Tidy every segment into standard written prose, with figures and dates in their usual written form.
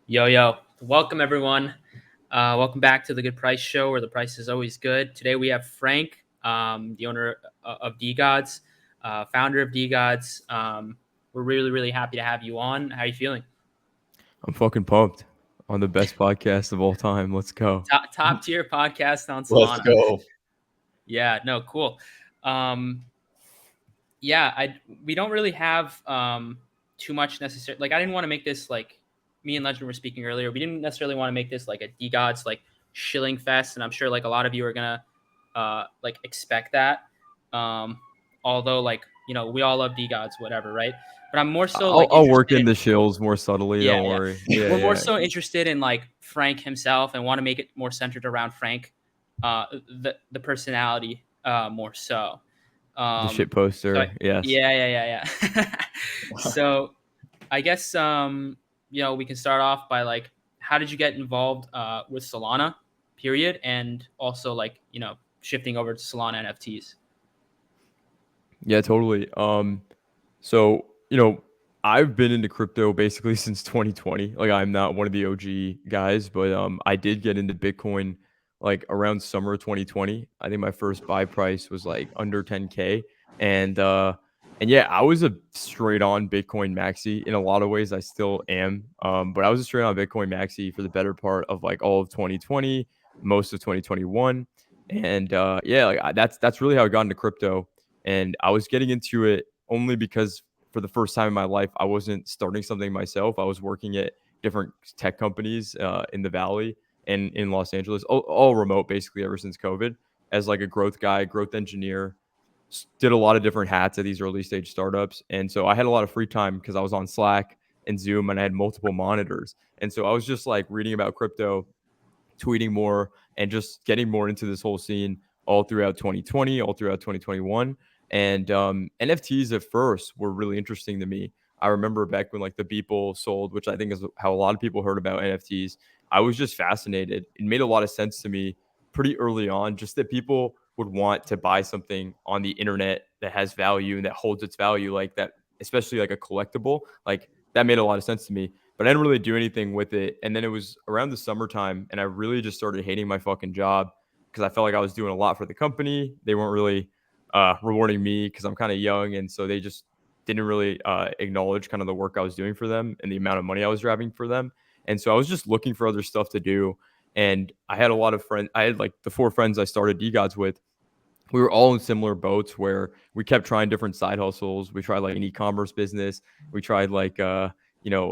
Yo, welcome everyone. Welcome back to the Good Price Show, where the price is always good. Today we have Frank, the owner of Degods, founder of Degods. We're really happy to have you on. How are you feeling? I'm fucking pumped on the best podcast of all time. Let's go. Top tier podcast on Let's Solana. go. Yeah, no, cool. Um, yeah, we don't really have too much necessary. Like, I didn't want to make this like me and Legend were speaking earlier. We didn't necessarily want to make this like a Degods like shilling fest, and I'm sure like a lot of you are gonna like expect that. Um, Although like we all love Degods, whatever, right? But I'm more so like I'll work interested in in the shills more subtly. yeah, Don't yeah. worry. Yeah, We're more yeah. so interested in like Frank himself and want to make it more centered around Frank, the personality more so. The Um, shit so poster. Yes. yeah. So I guess we can start off by like how did you get involved with Solana, period, and also like shifting over to Solana NFTs. Yeah, totally. So I've been into crypto basically since 2020. Like, I'm not one of the OG guys, but I did get into Bitcoin like around summer 2020. I think my first buy price was like under 10K, and yeah, I was a straight on Bitcoin maxi. In a lot of ways, I still am. But I was a straight on Bitcoin maxi for the better part of like all of 2020, most of 2021, and yeah, like that's really how I got into crypto. And I was getting into it only because for the first time in my life, I wasn't starting something myself. I was working at different tech companies in the Valley and in Los Angeles, all remote basically ever since COVID, as like a growth guy, growth engineer. Did a lot of different hats at these early stage startups. And so I had a lot of free time because I was on Slack and Zoom and I had multiple monitors. And so I was just like reading about crypto, tweeting more, and just getting more into this whole scene all throughout 2020, all throughout 2021. And NFTs at first were really interesting to me. I remember back when like the Beeple sold, which I think is how a lot of people heard about NFTs. I was just fascinated. It made a lot of sense to me pretty early on, just that people would want to buy something on the internet that has value and that holds its value like that, especially like a collectible. Like, that made a lot of sense to me, but I didn't really do anything with it. And then it was around the summertime, and I really just started hating my fucking job because I felt like I was doing a lot for the company. They weren't really rewarding me because I'm kind of young, and so they just didn't really acknowledge kind of the work I was doing for them and the amount of money I was driving for them. And so I was just looking for other stuff to do. And I had a lot of friends. I had like the 4 friends I started Degods with. We were all in similar boats where we kept trying different side hustles. We tried like an e-commerce business. We tried like a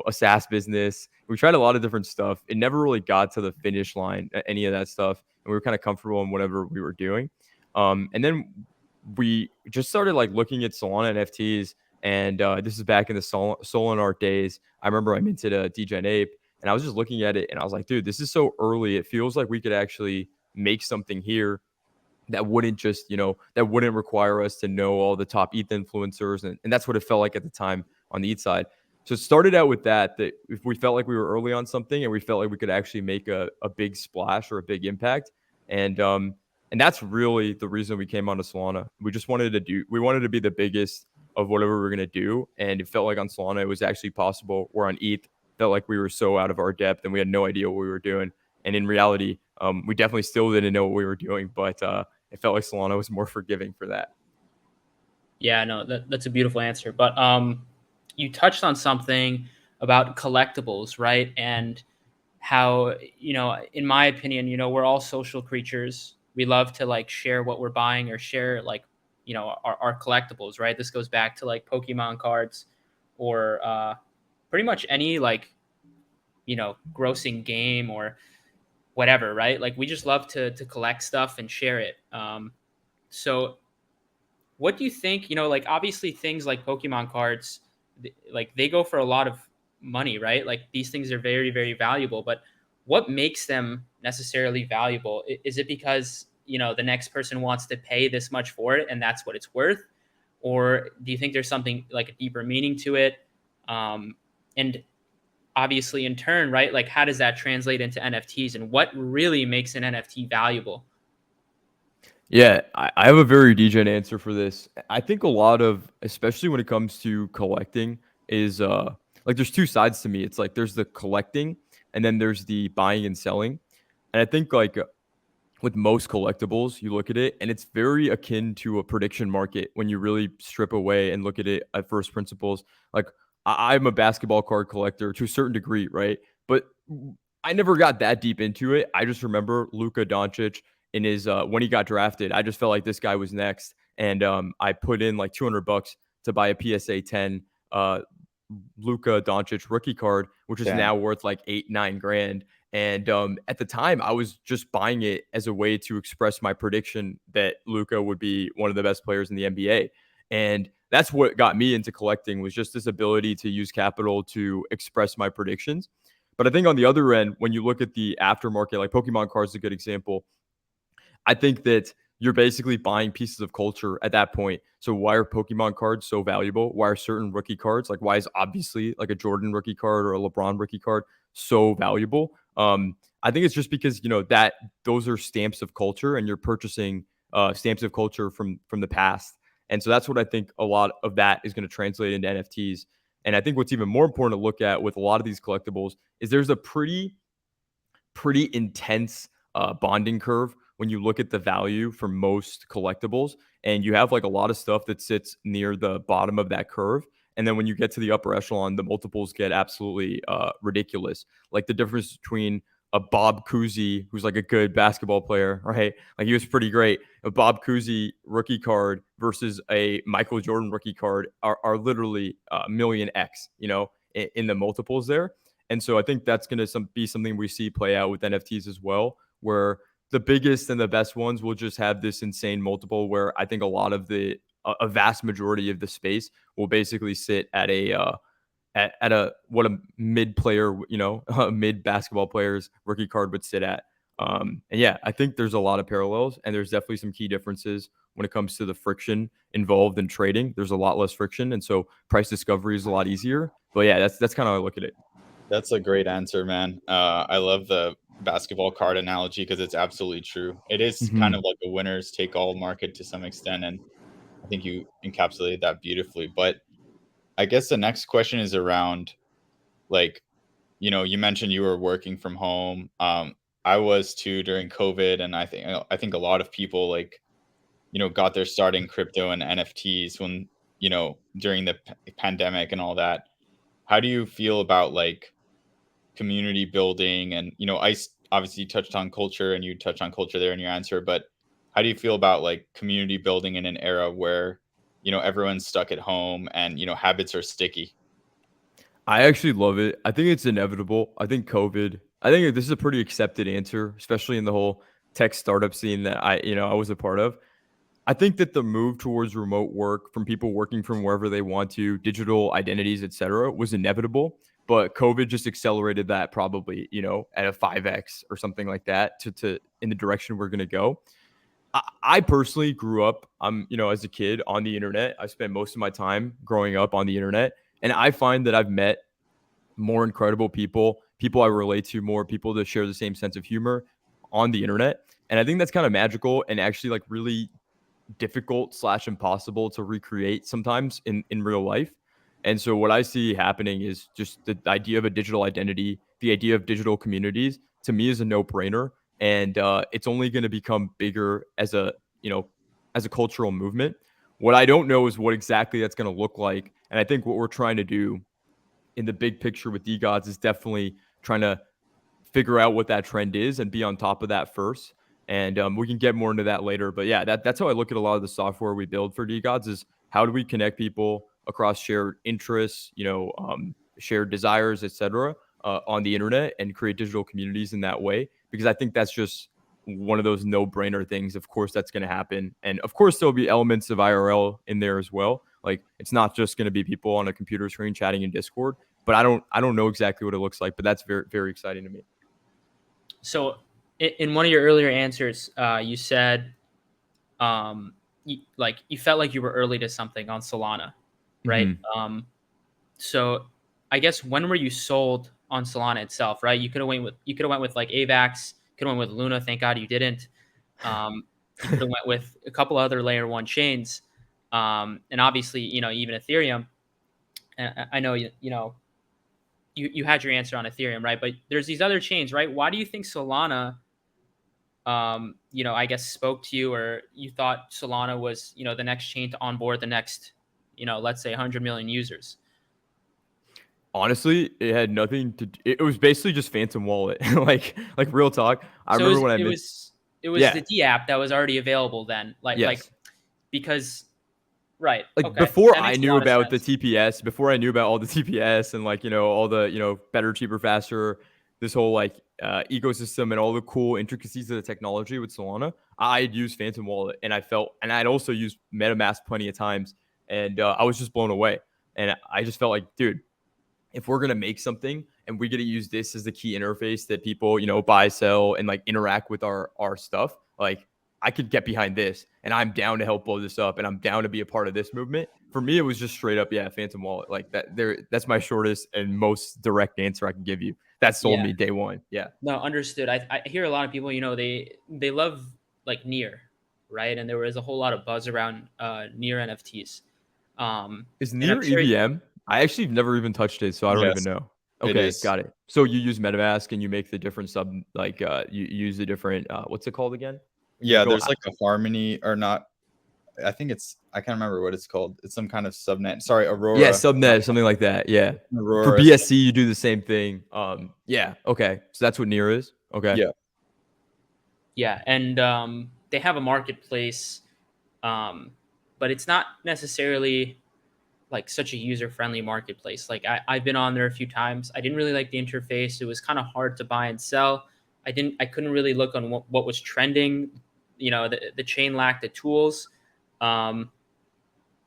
SaaS business. We tried a lot of different stuff. It never really got to the finish line, any of that stuff. And we were kind of comfortable in whatever we were doing. And then we just started like looking at Solana NFTs. And this is back in the Solana art days. I remember I minted a DJ Ape, and I was just looking at it and I was like, dude, this is so early. It feels like we could actually make something here that wouldn't just, that wouldn't require us to know all the top ETH influencers. And that's what it felt like at the time on the ETH side. So it started out with that if we felt like we were early on something and we felt like we could actually make a big splash or a big impact. And that's really the reason we came onto Solana. We wanted to be the biggest of whatever we were going to do. And it felt like on Solana, it was actually possible. Where on ETH, felt like we were so out of our depth and we had no idea what we were doing. And in reality, we definitely still didn't know what we were doing, but it felt like Solana was more forgiving for that. Yeah, no, that's a beautiful answer. But you touched on something about collectibles, right? And how in my opinion, we're all social creatures. We love to like share what we're buying or share like our collectibles, right? This goes back to like Pokemon cards or pretty much any like grossing game or whatever, right? Like we just love to collect stuff and share it. So what do you think? Like obviously things like Pokemon cards, like they go for a lot of money, right? Like these things are very valuable, but what makes them necessarily valuable? Is it because the next person wants to pay this much for it and that's what it's worth, or do you think there's something like a deeper meaning to it? And obviously, in turn, right? Like how does that translate into NFTs, and what really makes an NFT valuable? Yeah, I have a very degen answer for this. I think a lot of, especially when it comes to collecting, is like there's two sides to me. It's like there's the collecting, and then there's the buying and selling. And I think like with most collectibles, you look at it and it's very akin to a prediction market when you really strip away and look at it at first principles. Like I'm a basketball card collector to a certain degree, right? But I never got that deep into it. I just remember Luka Doncic in his when he got drafted. I just felt like this guy was next, and I put in like $200 to buy a PSA 10 Luka Doncic rookie card, which is Damn. now worth like 8-9 grand. And at the time, I was just buying it as a way to express my prediction that Luka would be one of the best players in the NBA. And that's what got me into collecting, was just this ability to use capital to express my predictions. But I think on the other end, when you look at the aftermarket, like Pokemon cards is a good example. I think that you're basically buying pieces of culture at that point. So why are Pokemon cards so valuable? Why are certain rookie cards, like why is obviously like a Jordan rookie card or a LeBron rookie card so valuable? I think it's just because that those are stamps of culture, and you're purchasing stamps of culture from the past. And so that's what I think a lot of that is going to translate into NFTs. And I think what's even more important to look at with a lot of these collectibles is there's a pretty intense bonding curve when you look at the value for most collectibles, and you have like a lot of stuff that sits near the bottom of that curve, and then when you get to the upper echelon, the multiples get absolutely ridiculous. Like the difference between a Bob Cousy, who's like a good basketball player, right? Like he was pretty great. A Bob Cousy rookie card versus a Michael Jordan rookie card are literally a million X, in the multiples there. And so I think that's going to be something we see play out with NFTs as well, where the biggest and the best ones will just have this insane multiple, where I think a lot of a vast majority of the space will basically sit at a what a mid player, a mid basketball player's rookie card would sit at. And yeah, I think there's a lot of parallels, and there's definitely some key differences when it comes to the friction involved in trading. There's a lot less friction, and so price discovery is a lot easier. But yeah, that's kind of how I look at it. That's a great answer, man. I love the basketball card analogy because it's absolutely true. It is kind of Hmm. like a winners take all market to some extent, and I think you encapsulated that beautifully. But I guess the next question is around, like, you mentioned you were working from home. I was too during COVID, and I think a lot of people, like, got their start in crypto and NFTs when, during the pandemic and all that. How do you feel about, like, community building? And obviously you touched on culture, and you touched on culture there in your answer, but how do you feel about, like, community building in an era where everyone's stuck at home and habits are sticky? I actually love it. I think it's inevitable. I think this is a pretty accepted answer, especially in the whole tech startup scene that I was a part of. I think that the move towards remote work, from people working from wherever they want to, digital identities, etc., was inevitable. But COVID just accelerated that, probably, at a 5x or something like that, to in the direction we're going to go. I personally grew up, as a kid on the internet. I spent most of my time growing up on the internet. And I find that I've met more incredible people I relate to more, people that share the same sense of humor on the internet. And I think that's kind of magical, and actually like really difficult slash impossible to recreate sometimes in real life. And so what I see happening is just the idea of a digital identity, the idea of digital communities, to me is a no brainer. And it's only going to become bigger as a cultural movement. What I don't know is what exactly that's going to look like. And I think what we're trying to do in the big picture with Degods is definitely trying to figure out what that trend is and be on top of that first. And we can get more into that later. But yeah, that's how I look at a lot of the software we build for Degods, is how do we connect people across shared interests, shared desires, etc., on the internet, and create digital communities in that way. Because I think that's just one of those no-brainer things. Of course, that's going to happen, and of course, there'll be elements of IRL in there as well. Like it's not just going to be people on a computer screen chatting in Discord. But I don't know exactly what it looks like. But that's very very exciting to me. So, in one of your earlier answers, you said you felt like you were early to something on Solana, right? Mhm. So, I guess when were you sold on Solana itself, right? You could have went with like AVAX, could have went with Luna. Thank God you didn't. Um, you could have went with a couple other layer one chains, and obviously even Ethereum. And I know you had your answer on Ethereum, right? But there's these other chains, right? Why do you think Solana, I guess spoke to you, or you thought Solana was, the next chain to onboard the next, let's say 100 million users? Honestly, it had nothing to. It was basically just Phantom Wallet, like real talk. I So remember when I it met. was it was Yeah. the D app that was already available then, like Yes. because right, Like okay, before that I makes a knew lot of about the sense. TPS, before I knew about all the TPS and like all the better, cheaper, faster, this whole like ecosystem and all the cool intricacies of the technology with Solana, I'd used Phantom Wallet and and I'd also used MetaMask plenty of times, and I was just blown away. And I just felt like, dude, if we're gonna make something and we're gonna use this as the key interface that people buy, sell, and like interact with our stuff, like I could get behind this, and I'm down to help blow this up, and I'm down to be a part of this movement. For me, it was just straight up, yeah, Phantom Wallet, like that. That's my shortest and most direct answer I can give you. That sold Yeah, me day one. Yeah, no, understood. I hear a lot of people, they love like near, right? And there was a whole lot of buzz around near NFTs. is And I'm near sure, EVM? I actually never even touched it, so I don't even Yes, know. it Okay, is. got it. So you use MetaMask and you make the different sub, like you use the different what's it called again? When you Yeah, go there's like a Harmony or not. I can't remember what it's called. It's some kind of subnet. Sorry, Yeah, Aurora. subnet, something like that. Yeah. For Aurora. BSC, you do the same thing. Yeah. Okay. So that's what Near is. Okay. Yeah. yeah, and they have a marketplace, um, but it's not necessarily like such a user friendly marketplace. Like I've been on there a few times. I didn't really like the interface. It was kind of hard to buy and sell. I couldn't really look on what was trending. The chain lacked the tools. Um,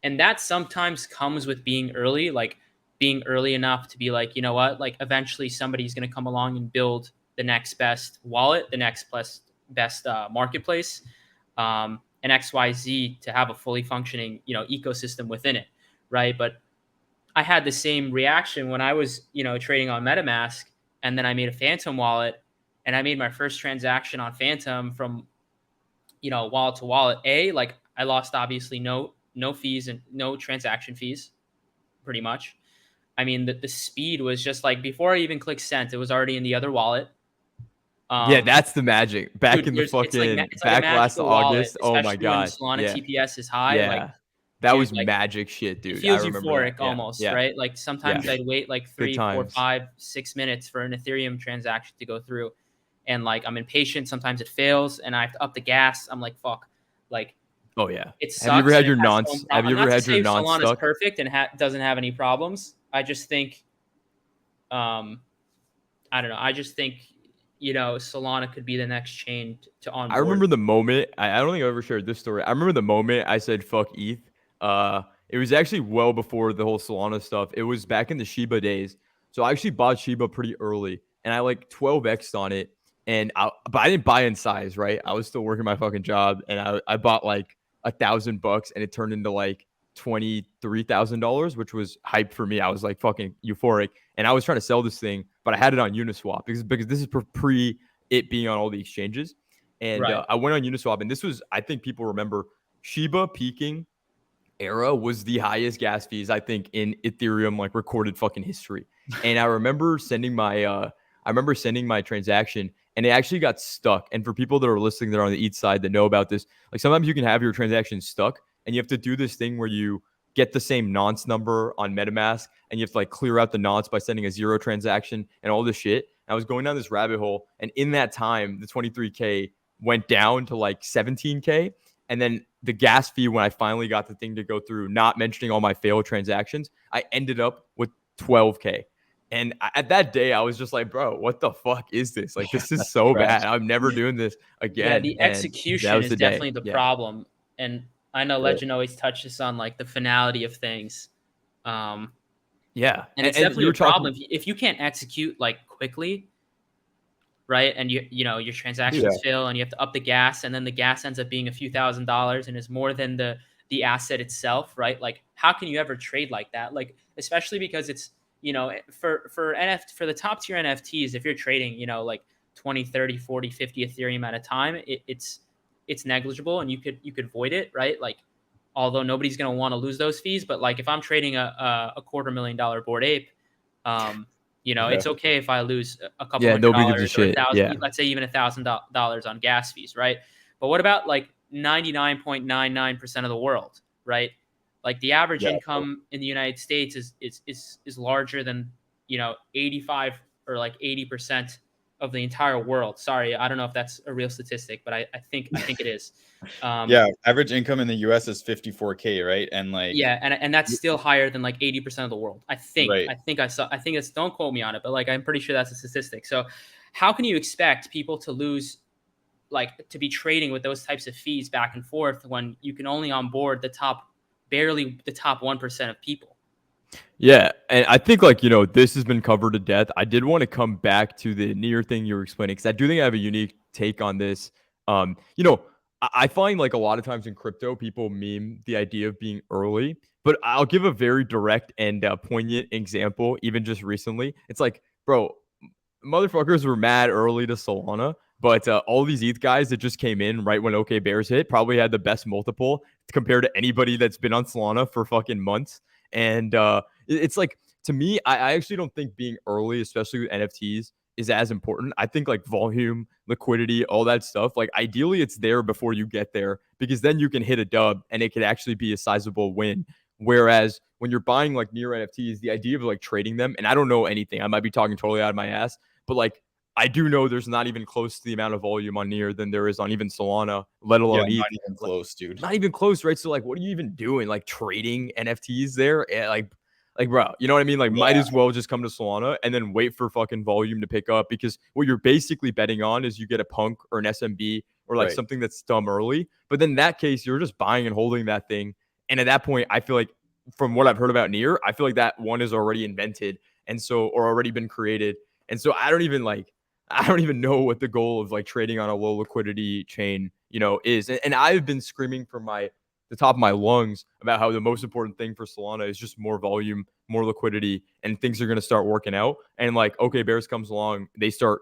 and that sometimes comes with being early, like being early enough to be like, you know what, like eventually somebody's going to come along and build the next best wallet, the next best marketplace, and XYZ to have a fully functioning, ecosystem within it, right? But I had the same reaction when I was, trading on MetaMask, and then I made a Phantom wallet, and I made my first transaction on Phantom from, wallet to wallet. Like I lost obviously no fees and no transaction fees, pretty much. I mean, the speed was just like before I even clicked sent, it was already in the other wallet. Yeah, Um, that's the magic. Back dude, in the fucking it's like a back last magical wallet, August. Oh my especially when god. Solana Yeah. TPS is high. Like, Yeah. That dude, was like magic shit, it dude. I feels remember that. euphoric Yeah. almost, Yeah. right? Like Yeah. sometimes I'd wait like Good 3, 4, 5, 6 minutes for an Ethereum transaction to go through, and like I'm impatient. Sometimes it fails, and I have to up the gas. I'm like, fuck, like Oh yeah. it Have you ever sucks, had and it your has its own nonce have problem. you ever Not to had your say nonce Solana's stuck? perfect and doesn't have any problems. I just think, um, I don't know. I just think, Solana could be the next chain to I onboard. remember the moment. I don't think I ever shared this story. I remember the moment I said "fuck ETH." It was actually well before the whole Solana stuff. It was back in the Shiba days. So I actually bought Shiba pretty early, and I like 12x'd on it. But I didn't buy in size, right? I was still working my fucking job, and I bought like $1,000, and it turned into like $23,000, which was hype for me. I was like fucking euphoric, and I was trying to sell this thing, but I had it on Uniswap because this is pre it being on all the exchanges. And Right. I went on Uniswap, and this was, I think people remember, Shiba peaking era was the highest gas fees I think in Ethereum like recorded fucking history. And I remember sending my transaction, and it actually got stuck. And for people that are listening that are on the ETH side that know about this, like sometimes you can have your transaction stuck, and you have to do this thing where you get the same nonce number on MetaMask, and you have to like clear out the nonce by sending a zero transaction and all this shit. And I was going down this rabbit hole, and in that time, the 23K went down to like 17K. And then the gas fee, when I finally got the thing to go through, not mentioning all my failed transactions, I ended up with 12K. And at that day, I was just like, bro, what the fuck is this? Like, Yeah, this is that's so trash. bad. I'm never doing this Yeah, again. the And that execution was is the day. definitely the Yeah. problem. And I know Right. Legend always touches on like the finality of things. Um, Yeah. and it's And definitely you a were talking, problem if you can't execute like quickly, right? And your transactions Yeah. fail, and you have to up the gas, and then the gas ends up being a few $1,000s and is more than the asset itself, right? Like how can you ever trade like that? Like especially because it's, for the top tier NFTs, if you're trading, like 20, 30, 40, 50 Ethereum at a time, it's negligible, and you could void it, right? Like although nobody's going to want to lose those fees, but like if I'm trading a $250,000 Bored Ape, um Yeah. it's okay if I lose a couple Yeah, hundred nobody gives a dollars or shit. Yeah. let's say even $1,000 on gas fees, right? But what about like 99.99% of the world, right? Like the average Yeah. income in the United States is larger than 85 or like 80% of the entire world. Sorry, I don't know if that's a real statistic, but I think it is. Yeah, average income in the US is 54K, right? And like, Yeah, and that's still higher than like 80% of the world. I think. right. I think it's, don't quote me on it, but like I'm pretty sure that's a statistic. So how can you expect people to lose, like, to be trading with those types of fees back and forth when you can only onboard barely the top 1% of people? Yeah, and I think like this has been covered to death. I did want to come back to the near thing you were explaining because I do think I have a unique take on this. I find like a lot of times in crypto, people meme the idea of being early, but I'll give a very direct and poignant example. Even just recently, it's like, bro, motherfuckers were mad early to Solana, but all these ETH guys that just came in right when OK Bears hit probably had the best multiple compared to anybody that's been on Solana for fucking months. And it's like, to me, I actually don't think being early, especially with NFTs, is as important. I think like volume, liquidity, all that stuff, like ideally it's there before you get there because then you can hit a dub and it could actually be a sizable win. Whereas when you're buying like near NFTs, the idea of like trading them, and I don't know anything, I might be talking totally out of my ass, but like I do know there's not even close to the amount of volume on near than there is on even Solana, let Yeah, alone ETH. not even close, dude. Not even close, right? So like, what are you even doing? Like trading NFTs there? Like, bro, you know what I mean? Like, might Yeah, as well just come to Solana and then wait for fucking volume to pick up because what you're basically betting on is you get a punk or an SMB or like right. something that's dumb early. But then in that case, you're just buying and holding that thing. And at that point, I feel like from what I've heard about near, I feel like that one is already invented and so or already been created. And so I don't even know what the goal of like trading on a low liquidity chain, is. And I've been screaming from the top of my lungs about how the most important thing for Solana is just more volume, more liquidity, and things are going to start working out. And like, OK, Bears comes along, they start,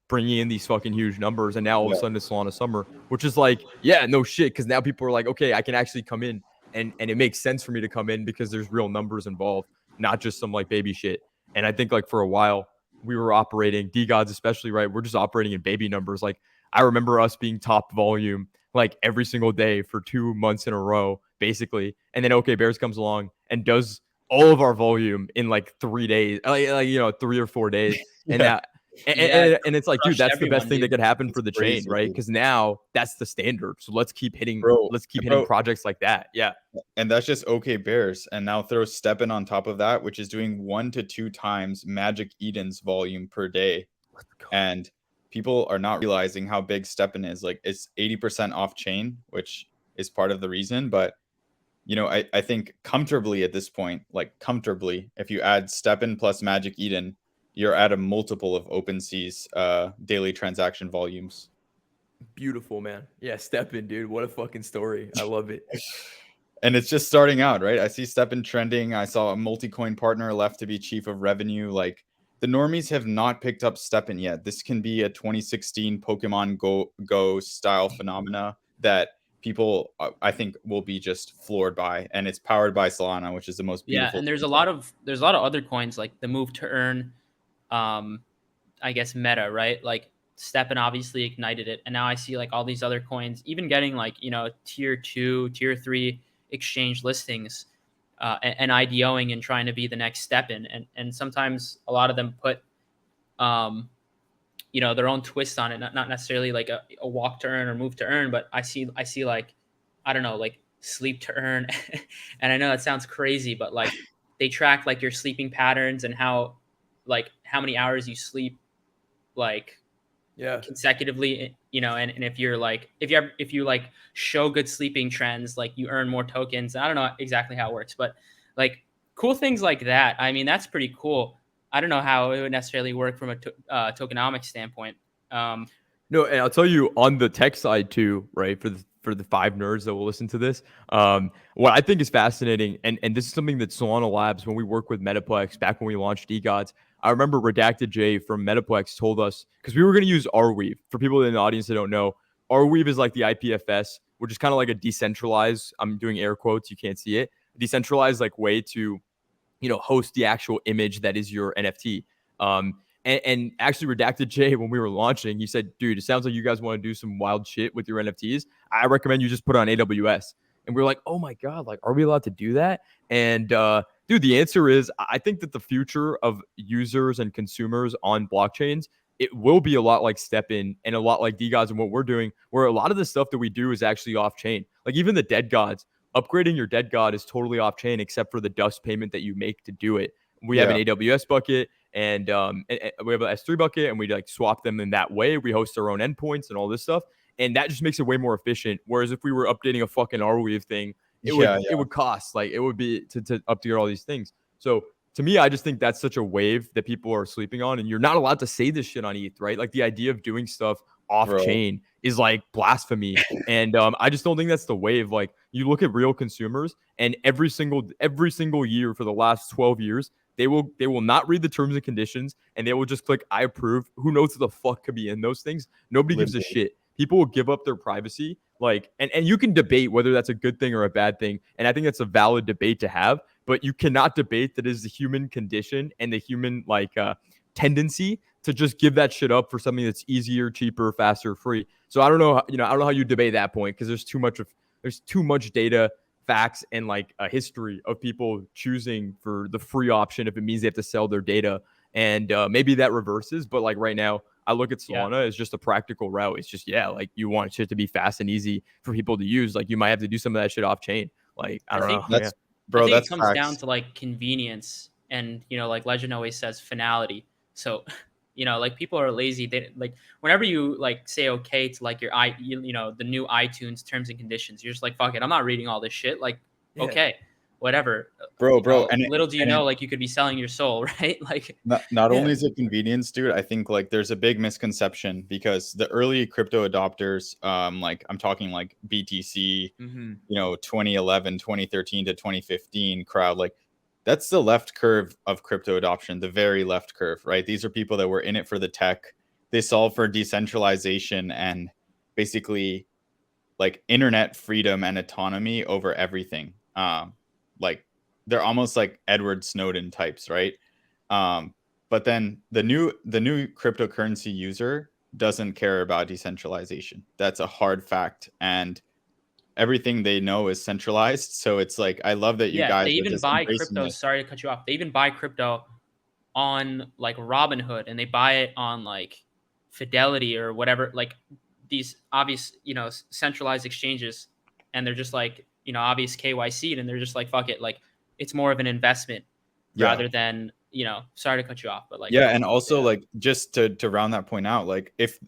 bringing in these fucking huge numbers. And now all of a Yeah, sudden it's Solana summer, which is like, yeah, no shit. Cause now people are like, okay, I can actually come in and it makes sense for me to come in because there's real numbers involved, not just some like baby shit. And I think like for a while, we were operating, Degods especially, right? We're just operating in baby numbers. Like I remember us being top volume like every single day for 2 months in a row, basically. And then OK Bears comes along and does all of our volume in like 3 days, like 3 or 4 days. And yeah, now Yeah, and it's like, dude, crushed that's the best everyone, thing that dude. could happen it's for the chain, crazy, right? dude. Because now that's the standard. So Bro, let's keep hitting bro, projects like that. Yeah. and that's just OK Bears. And now throw Steppen on top of that, which is doing 1 to 2 times Magic Eden's volume per day. And people are not realizing how big Steppen is. Like it's 80% off chain, which is part of the reason. But I think comfortably at this point, like comfortably, if you add Steppen plus Magic Eden, you're at a multiple of OpenSea's daily transaction volumes. Beautiful, man. Yeah, step in, dude. What a fucking story. I love it. And it's just starting out, right? I see Steppen trending. I saw a multi-coin partner left to be chief of revenue. Like the normies have not picked up Steppen yet. This can be a 2016 Pokemon Go style phenomena that people I think will be just floored by, and it's powered by Solana, which is the most Yeah, beautiful and thing. there's a lot of other coins like the move to earn, um, I guess meta, right? Like Steppen obviously ignited it, and now I see like all these other coins even getting like tier 2, tier 3 exchange listings, and IDOing and trying to be the next Steppen, and sometimes a lot of them put um, their own twist on it, not necessarily like a walk to earn or move to earn, but I see like, I don't know, like sleep to earn. And I know that sounds crazy, but like they track like your sleeping patterns and how many hours you sleep like Yeah. consecutively, and if you're like if you like show good sleeping trends, like you earn more tokens. I don't know exactly how it works, but like cool things like that. I mean, that's pretty cool. I don't know how it would necessarily work from a tokenomics standpoint. um No, and I'll tell you on the tech side too, right? For the five nerds that will listen to this, what I think is fascinating, and this is something that Solana Labs, when we work with Metaplex back when we launched Degods, I remember Redacted J from Metaplex told us because we were going to use Arweave. For people in the audience that don't know, Arweave is like the IPFS, which is kind of like a decentralized. I'm doing air quotes, you can't see it. Decentralized like way to host the actual image that is your NFT. And actually, Redacted J, when we were launching, he said, dude, it sounds like you guys want to do some wild shit with your NFTs. I recommend you just put it on AWS. And we were like, oh my God, like, are we allowed to do that? And dude, the answer is I think that the future of users and consumers on blockchains, it will be a lot like StepN and a lot like Degods and what we're doing, where a lot of the stuff that we do is actually off chain. Like even the Degods, upgrading your God is totally off chain except for the dust payment that you make to do it. We have an AWS bucket and we have an S3 bucket and we like swap them in that way. We host our own endpoints and all this stuff. And that just makes it way more efficient. Whereas if we were updating a fucking Arweave thing, it would cost, like it would be to update all these things. So to me, I just think that's such a wave that people are sleeping on, and you're not allowed to say this shit on ETH, right? Like the idea of doing stuff off chain is like blasphemy, and I just don't think that's the wave. Like you look at real consumers, and every single year for the last 12 years, they will not read the terms and conditions, and they will just click I approve. Who knows what the fuck could be in those things? Nobody gives a shit. People will give up their privacy, like, and you can debate whether that's a good thing or a bad thing, and I think that's a valid debate to have. But you cannot debate that is the human condition and the human tendency to just give that shit up for something that's easier, cheaper, faster, free. So I don't know, I don't know how you debate that point because there's too much data, facts, and like a history of people choosing for the free option if it means they have to sell their data. And maybe that reverses, but like right now, I look at Solana as just a practical route. It's just, like you want shit to be fast and easy for people to use. Like you might have to do some of that shit off chain. Like, I don't know. That's, bro, that's it comes down to like convenience and, like Legend always says, finality. So, like people are lazy. They like whenever you like say okay to like your the new iTunes terms and conditions, you're just like, fuck it, I'm not reading all this shit. Like, okay, whatever, bro. And little do you know, like you could be selling your soul, right? Like, not only is it convenience, dude. I think like there's a big misconception because the early crypto adopters, like I'm talking like BTC, 2011, 2013 to 2015 crowd, like that's the left curve of crypto adoption, the very left curve, right? These are people that were in it for the tech. They solve for decentralization and basically like internet freedom and autonomy over everything. Like they're almost like Edward Snowden types, right? But then the new cryptocurrency user doesn't care about decentralization. That's a hard fact, and everything they know is centralized. So it's like I love that you guys they are even just buy embracing crypto. it. Sorry to cut you off. They even buy crypto on like Robinhood, and they buy it on like Fidelity or whatever, like these obvious centralized exchanges, and they're just like obvious KYC, and they're just like, fuck it, like it's more of an investment rather than sorry to cut you off, but like and also like just to round that point out, like if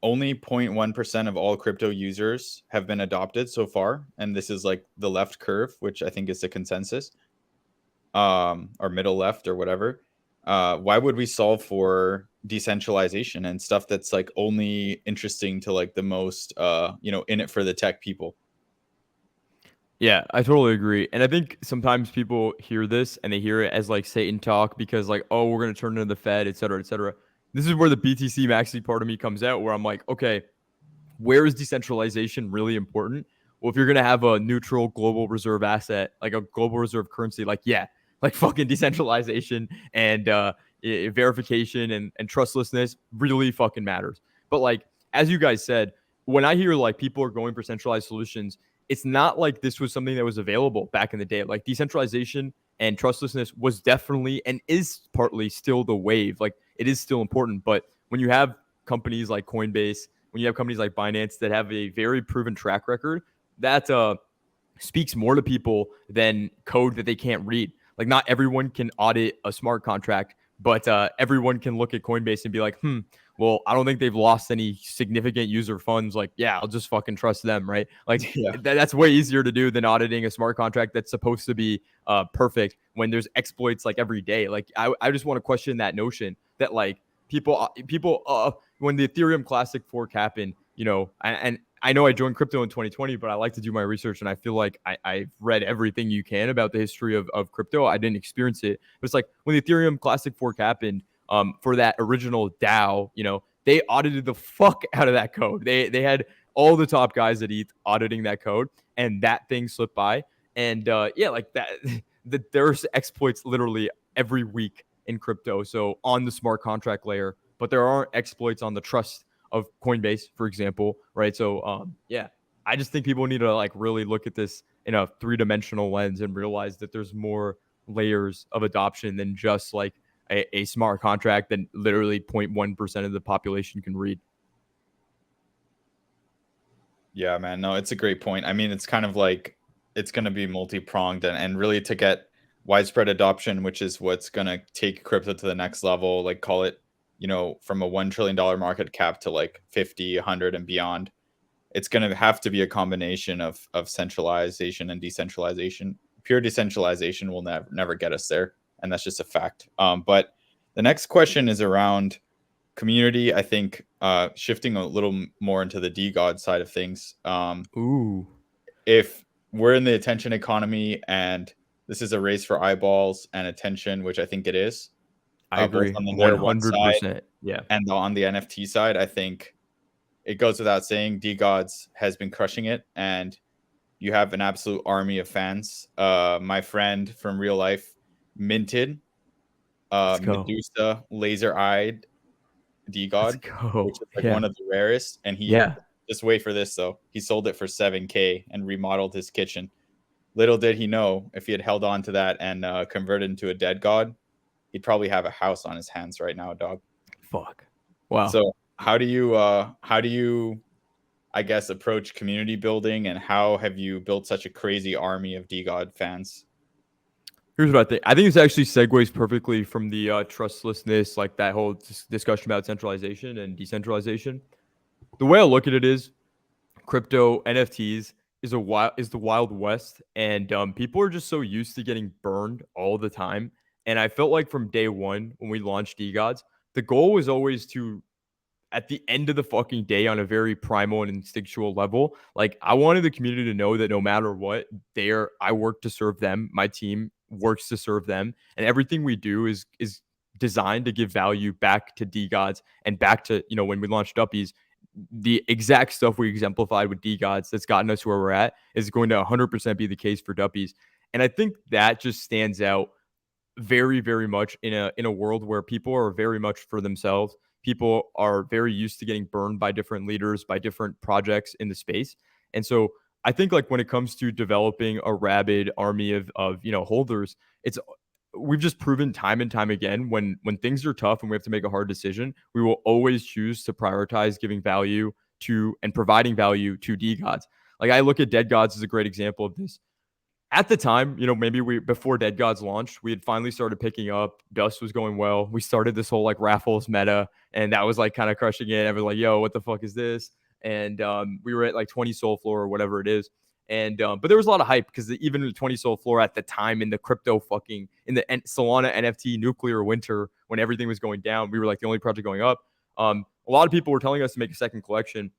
only 0.1% of all crypto users have been adopted so far, and this is like the left curve, which I think is the consensus, or middle left or whatever, why would we solve for decentralization and stuff that's like only interesting to like the most in it for the tech people? Yeah, I totally agree. And I think sometimes people hear this and they hear it as like Satan talk because like, oh, we're going to turn into the Fed, et cetera, et cetera. This is where the BTC maxi part of me comes out where I'm like, okay, where is decentralization really important? Well, if you're going to have a neutral global reserve asset, like a global reserve currency, like, like fucking decentralization and verification and trustlessness really fucking matters. But like, as you guys said, when I hear like people are going for centralized solutions, it's not like this was something that was available back in the day. Like decentralization and trustlessness was definitely and is partly still the wave. Like it is still important. But when you have companies like Coinbase, when you have companies like Binance that have a very proven track record, that speaks more to people than code that they can't read. Like not everyone can audit a smart contract, but everyone can look at Coinbase and be like, well, I don't think they've lost any significant user funds. Like, yeah, I'll just fucking trust them, right? Like that's way easier to do than auditing a smart contract that's supposed to be perfect when there's exploits like every day. Like I just want to question that notion that like people when the Ethereum Classic fork happened, and I know I joined crypto in 2020, but I like to do my research, and I feel like I've read everything you can about the history of crypto. I didn't experience it, but it's like when the Ethereum Classic fork happened, for that original DAO, they audited the fuck out of that code. They had all the top guys at ETH auditing that code, and that thing slipped by. And like that, there's exploits literally every week. in crypto, so on the smart contract layer, but there aren't exploits on the trust of Coinbase, for example, right? So yeah, I just think people need to like really look at this in a three-dimensional lens and realize that there's more layers of adoption than just like a smart contract that literally 0.1% of the population can read. Yeah, man. No, it's a great point. I mean, it's kind of like it's going to be multi-pronged and really to get widespread adoption, which is what's going to take crypto to the next level, like call it, from a $1 trillion market cap to like 50, 100 and beyond. It's going to have to be a combination of centralization and decentralization. Pure decentralization will never get us there, and that's just a fact. But the next question is around community. I think shifting a little more into the DeGod side of things. Ooh, If we're in the attention economy and this is a race for eyeballs and attention, which I think it is, I both agree, on the layer one side 100%. Yeah, and on the NFT side, I think it goes without saying Degods has been crushing it, and you have an absolute army of fans. My friend from real life minted let's go. Medusa laser eyed Let's Degod, which go. is like Yeah, one of the rarest. And he yeah. just wait for this though. He sold it for 7K and remodeled his kitchen. Little did he know, if he had held on to that and converted into a dead god, he'd probably have a house on his hands right now, dog. Fuck. Wow. So how do you I guess approach community building, and how have you built such a crazy army of DGod fans? Here's what I think. I think this actually segues perfectly from the trustlessness, like that whole discussion about centralization and decentralization. The way I look at it is crypto NFTs is the wild west, and people are just so used to getting burned all the time. And I felt like from day one when we launched DGods, the goal was always to at the end of the fucking day on a very primal and instinctual level. Like I wanted the community to know that no matter what, I work to serve them. My team works to serve them. And everything we do is designed to give value back to DGods and back to, when we launched Duppies, the exact stuff we exemplified with DGods that's gotten us where we're at is going to 100% be the case for Duppies. And I think that just stands out very, very much in a world where people are very much for themselves. People are very used to getting burned by different leaders, by different projects in the space. And so I think like when it comes to developing a rabid army of holders, it's we've just proven time and time again when things are tough and we have to make a hard decision, we will always choose to prioritize giving value to and providing value to DGods. Like I look at Dead Gods as a great example of this. At the time, maybe before Dead Gods launched, we had finally started picking up. Dust was going well. We started this whole like raffles meta, and that was like kind of crushing it. Everyone's like, "Yo, what the fuck is this?" And we were at like 20 Soul Floor or whatever it is. And but there was a lot of hype because even the 20 Soul Floor at the time in the crypto in the Solana NFT nuclear winter when everything was going down, we were like the only project going up. A lot of people were telling us to make a second collection,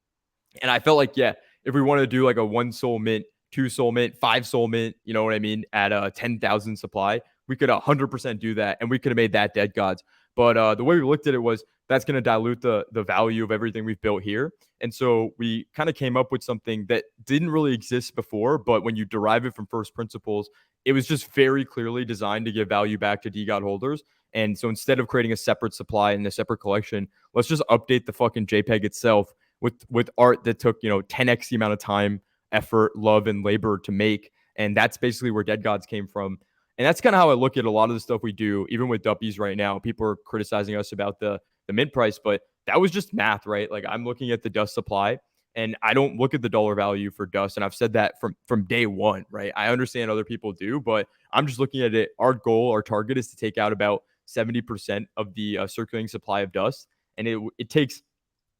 and I felt like, yeah, if we wanted to do like a 1 soul mint, 2 soul mint, 5 soul mint, you know what I mean, at a 10,000 supply, we could 100% do that, and we could have made that Dead Gods. But the way we looked at it was that's going to dilute the value of everything we've built here. And so we kind of came up with something that didn't really exist before, but when you derive it from first principles, it was just very clearly designed to give value back to DGod holders. And so instead of creating a separate supply and a separate collection, let's just update the fucking JPEG itself with art that took 10x the amount of time, effort, love, and labor to make. And that's basically where Dead Gods came from. And that's kind of how I look at a lot of the stuff we do, even with Duppies right now. People are criticizing us about the mint price, but that was just math, right? Like I'm looking at the dust supply and I don't look at the dollar value for dust. And I've said that from day one, right? I understand other people do, but I'm just looking at it. Our goal, our target is to take out about 70% of the circulating supply of dust. And it takes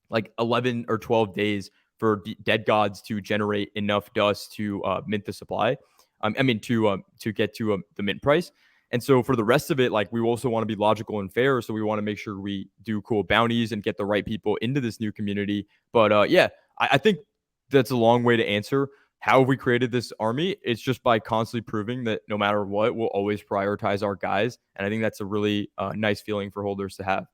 like 11 or 12 days for Dead Gods to generate enough dust to mint the supply. To get to the mint price. And so for the rest of it, like we also want to be logical and fair. So we want to make sure we do cool bounties and get the right people into this new community. But yeah, I think that's a long way to answer. How have we created this army? It's just by constantly proving that no matter what, we'll always prioritize our guys. And I think that's a really nice feeling for holders to have.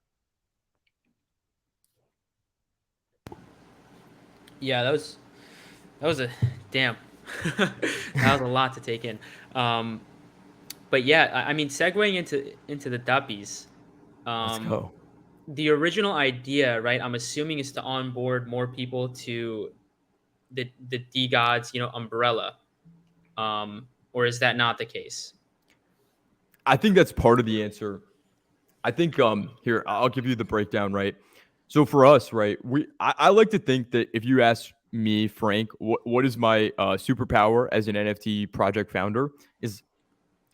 Yeah, that was a damn. That was a lot to take in. But But yeah, I mean, segueing into the duppies, Let's go. the original idea, right? I'm assuming is to onboard more people to the Degods, umbrella. Or is that not the case? I think that's part of the answer. I think here I'll give you the breakdown, right? So for us, right, I like to think that if you ask me, Frank, what is my superpower as an NFT project founder, is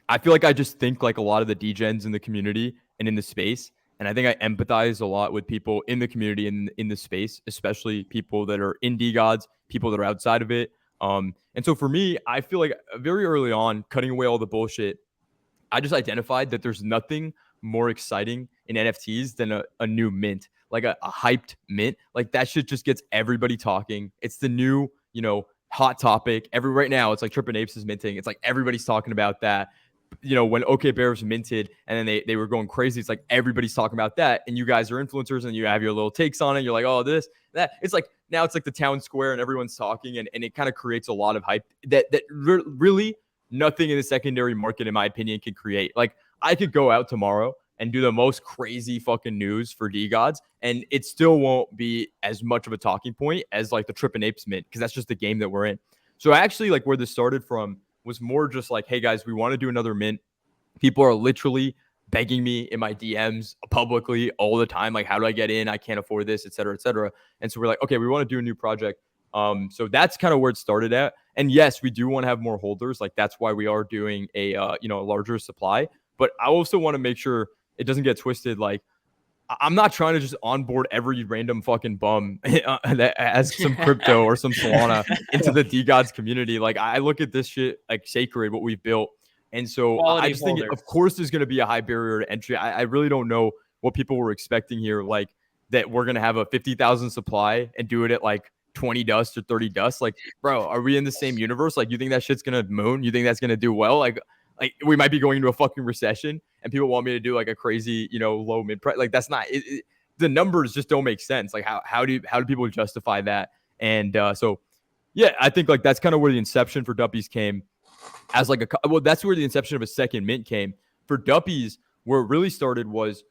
I feel like I just think like a lot of the degens in the community and in the space. And I think I empathize a lot with people in the community and in the space, especially people that are in Degods, people that are outside of it. And so for me, I feel like very early on, cutting away all the bullshit, I just identified that there's nothing more exciting in NFTs than a new mint, like a hyped mint. Like that shit just gets everybody talking. It's the new, hot topic. Right now, it's like Trippin' Apes is minting. It's like everybody's talking about that. When OK Bear was minted and then they were going crazy, it's like everybody's talking about that. And you guys are influencers and you have your little takes on it. You're like, oh, this, that. It's like now it's like the town square and everyone's talking and it kind of creates a lot of hype that really nothing in the secondary market, in my opinion, can create. Like I could go out tomorrow and do the most crazy fucking news for Degods, and it still won't be as much of a talking point as like the Trippin' Apes mint, because that's just the game that we're in. So actually, like where this started from was more just like, hey guys, we want to do another mint. People are literally begging me in my DMs publicly all the time, like, how do I get in? I can't afford this, et cetera, et cetera. And so we're like, okay, we want to do a new project. So that's kind of where it started at. And yes, we do want to have more holders. Like that's why we are doing a larger supply. But I also want to make sure it doesn't get twisted. Like I'm not trying to just onboard every random fucking bum that has some crypto or some Solana into the Degods community. Like I look at this shit like sacred, what we've built. And so Quality I just think, holders. of course, there's going to be a high barrier to entry. I really don't know what people were expecting here. Like that we're going to have a 50,000 supply and do it at like 20 dust or 30 dust. Like, bro, are we in the same universe? Like, you think that shit's going to moon? You think that's going to do well? Like we might be going into a fucking recession and people want me to do like a crazy, low mid price. Like that's not it, the numbers just don't make sense. Like how do people justify that? And so yeah, I think like that's kind of where the inception for Duppies came as like that's where the inception of a second mint came for Duppies. Where it really started was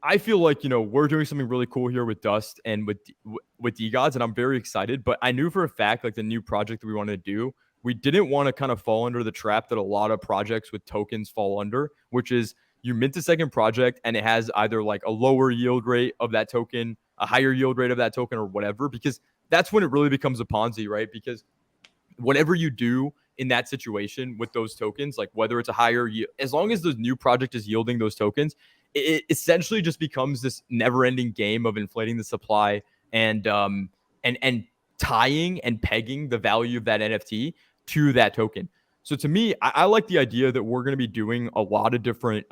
I feel like, we're doing something really cool here with Dust and with Degods, and I'm very excited. But I knew for a fact, like the new project that we wanted to do, we didn't want to kind of fall under the trap that a lot of projects with tokens fall under, which is you mint a second project and it has either like a lower yield rate of that token, a higher yield rate of that token, or whatever, because that's when it really becomes a Ponzi, right? Because whatever you do in that situation with those tokens, like whether it's a higher yield, as long as the new project is yielding those tokens, it essentially just becomes this never-ending game of inflating the supply and tying and pegging the value of that NFT to that token. So to me, I like the idea that we're going to be doing a lot of different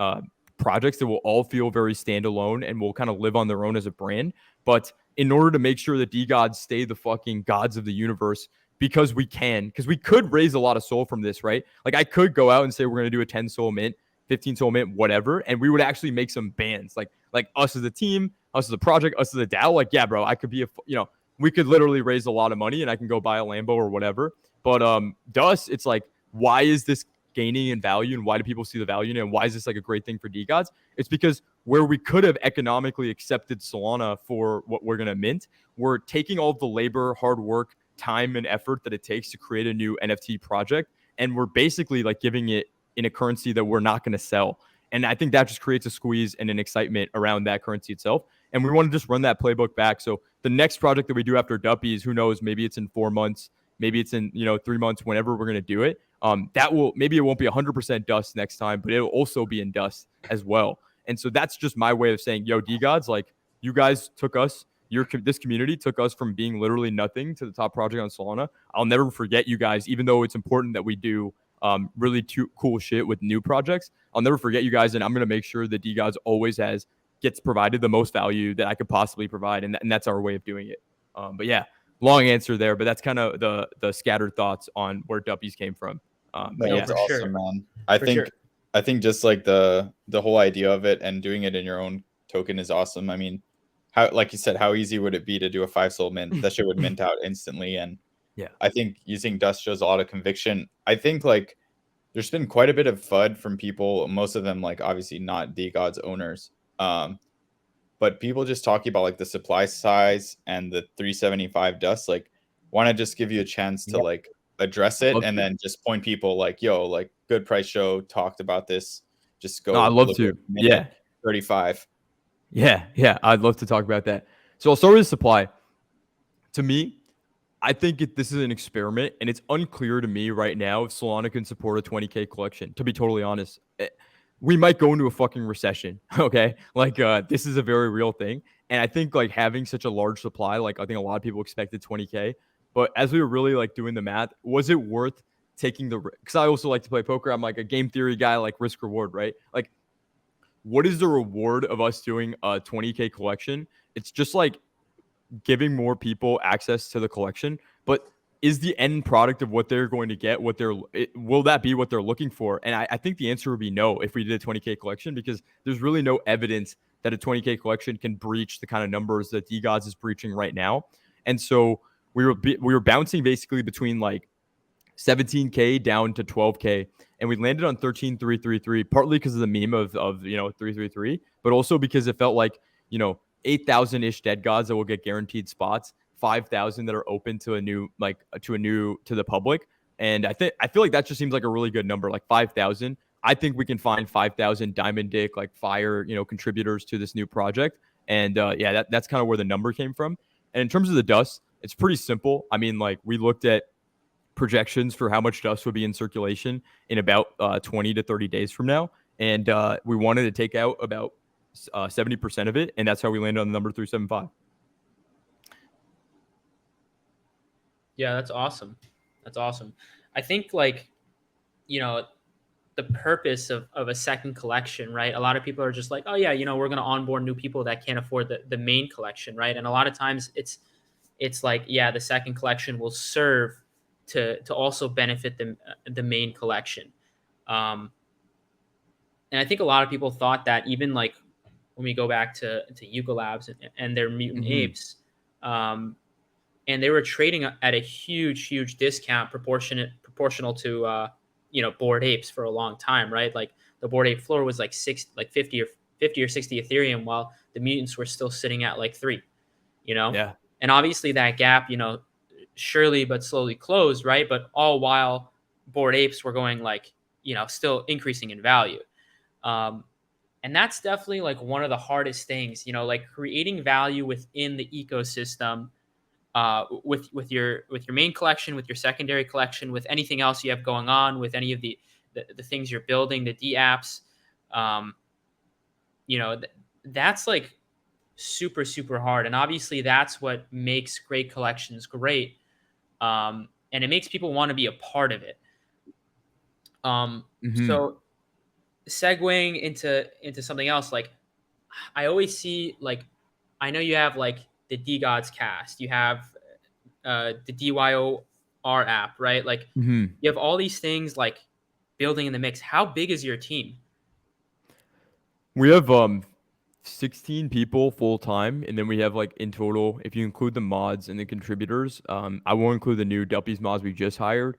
projects that will all feel very standalone and will kind of live on their own as a brand. But in order to make sure that Degods stay the fucking gods of the universe, because we could raise a lot of soul from this, right? Like I could go out and say we're going to do a 10 soul mint, 15 soul mint, whatever, and we would actually make some bands, like us as a team, us as a project, us as a DAO. Like, yeah, bro, I could be we could literally raise a lot of money and I can go buy a Lambo or whatever. But Dust, it's like, why is this gaining in value and why do people see the value in it? And why is this like a great thing for Degods? It's because where we could have economically accepted Solana for what we're going to mint, we're taking all of the labor, hard work, time, and effort that it takes to create a new NFT project. And we're basically like giving it in a currency that we're not going to sell. And I think that just creates a squeeze and an excitement around that currency itself. And we want to just run that playbook back. So the next project that we do after Duppies, who knows, maybe it's in 4 months, maybe it's in 3 months, whenever we're going to do it. Maybe it won't be 100% Dust next time, but it'll also be in Dust as well. And so that's just my way of saying, yo, Degods, like you guys took us, this community took us from being literally nothing to the top project on Solana. I'll never forget you guys, even though it's important that we do really cool shit with new projects. I'll never forget you guys, and I'm going to make sure that Degods always gets provided the most value that I could possibly provide, and that's our way of doing it. But yeah, long answer there, but that's kind of the scattered thoughts on where Duppies came from. But That's for awesome, sure. man. I think just like the whole idea of it and doing it in your own token is awesome. I mean, how, like you said, how easy would it be to do a 5 soul mint? That shit would mint out instantly. And yeah, I think using Dust shows a lot of conviction. I think like there's been quite a bit of FUD from people, most of them like obviously not Degods owners. But people just talking about like the supply size and the 375 dust, like want to just give you a chance to Yeah, like address I'd it love and to. then just point people like, yo, like good price show talked about this. Just No, I'd go love look at to. minute Yeah. 35. Yeah. I'd love to talk about that. So I'll start with supply. To me, I think this is an experiment, and it's unclear to me right now if Solana can support a 20K collection. To be totally honest, we might go into a fucking recession. Okay, like this is a very real thing, and I think like having such a large supply, like I think a lot of people expected 20K, but as we were really like doing the math, was it worth taking the? Because I also like to play poker. I'm like a game theory guy, like risk reward, right? Like, what is the reward of us doing a 20K collection? It's just like giving more people access to the collection, but is the end product of what they're going to get will that be what they're looking for? And I think the answer would be no if we did a 20K collection, because there's really no evidence that a 20K collection can breach the kind of numbers that Degods is breaching right now. And so we were bouncing basically between like 17K down to 12K, and we landed on 13,333, partly because of the meme of 333, but also because it felt like 8,000 ish dead gods that will get guaranteed spots, 5,000 that are open to to the public, and I feel like that just seems like a really good number, like 5,000. I think we can find 5,000 diamond dick like fire contributors to this new project, and that's kind of where the number came from. And in terms of the dust, it's pretty simple. I mean, like we looked at projections for how much dust would be in circulation in about 20 to 30 days from now. And we wanted to take out about 70% of it. And that's how we landed on the number 375. Yeah, that's awesome. That's awesome. I think like, the purpose of a second collection, right? A lot of people are just like, oh yeah, we're going to onboard new people that can't afford the main collection, right? And a lot of times it's like, yeah, the second collection will serve to also benefit the main collection. And I think a lot of people thought that, even like when we go back to Yuga Labs and their mutant apes, and they were trading at a huge discount proportional to Bored Apes for a long time, right? Like the Bored Ape floor was like 50 or 60 Ethereum, while the mutants were still sitting at like 3. Yeah. And obviously that gap, surely but slowly closed, right? But all while Bored Apes were going like, still increasing in value. And that's definitely like one of the hardest things, like creating value within the ecosystem, with your main collection, with your secondary collection, with anything else you have going on, with any of the things you're building, the D apps. That's like super hard, and obviously that's what makes great collections great, and it makes people want to be a part of it. So segueing into something else, like I always see, like, I know you have like the Degods cast, you have the DYOR app, right? Like you have all these things like building in the mix. How big is your team? We have 16 people full time, and then we have like in total, if you include the mods and the contributors, I won't include the new Duppies mods we just hired.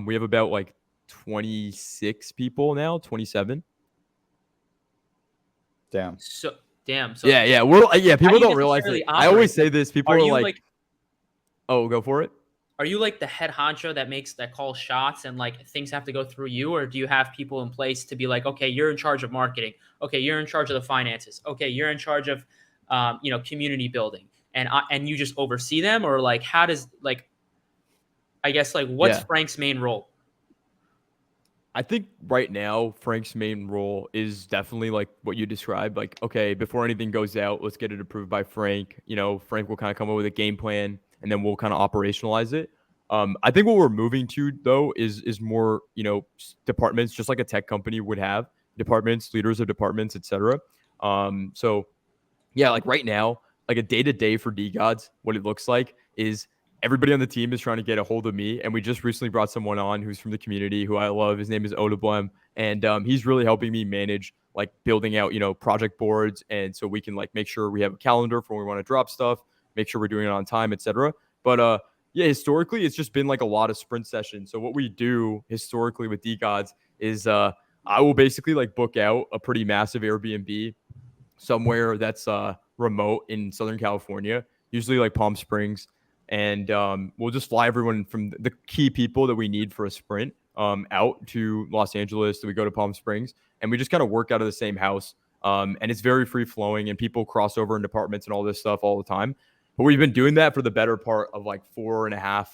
We have about like 26 people now, 27. Damn. So damn. So Yeah. Well, yeah. how People do you don't realize necessarily it. I operate? always say this. People Are are you like, like "Oh, go for it." are you like the head honcho that calls shots, and like things have to go through you, or do you have people in place to be like, okay, you're in charge of marketing, okay, you're in charge of the finances, okay, you're in charge of community building, and you just oversee them? Or like, how does, like, I guess, like, what's Yeah. Frank's main role? I think right now Frank's main role is definitely like what you described. Like, okay, before anything goes out, let's get it approved by Frank. Frank will kind of come up with a game plan, and then we'll kind of operationalize it. I think what we're moving to though is more departments, just like a tech company would have departments, leaders of departments, etc. So yeah, like right now, like a day to day for Degods, what it looks like is everybody on the team is trying to get a hold of me. And we just recently brought someone on who's from the community who I love. His name is Odablem. And he's really helping me manage like building out, project boards. And so we can like make sure we have a calendar for when we want to drop stuff, make sure we're doing it on time, etc. But yeah, historically, it's just been like a lot of sprint sessions. So what we do historically with Degods is I will basically like book out a pretty massive Airbnb somewhere that's remote in Southern California, usually like Palm Springs, and we'll just fly everyone from the key people that we need for a sprint out to Los Angeles. So we go to Palm Springs, and we just kind of work out of the same house. And it's very free flowing, and people cross over in departments and all this stuff all the time. But we've been doing that for the better part of like 4.5,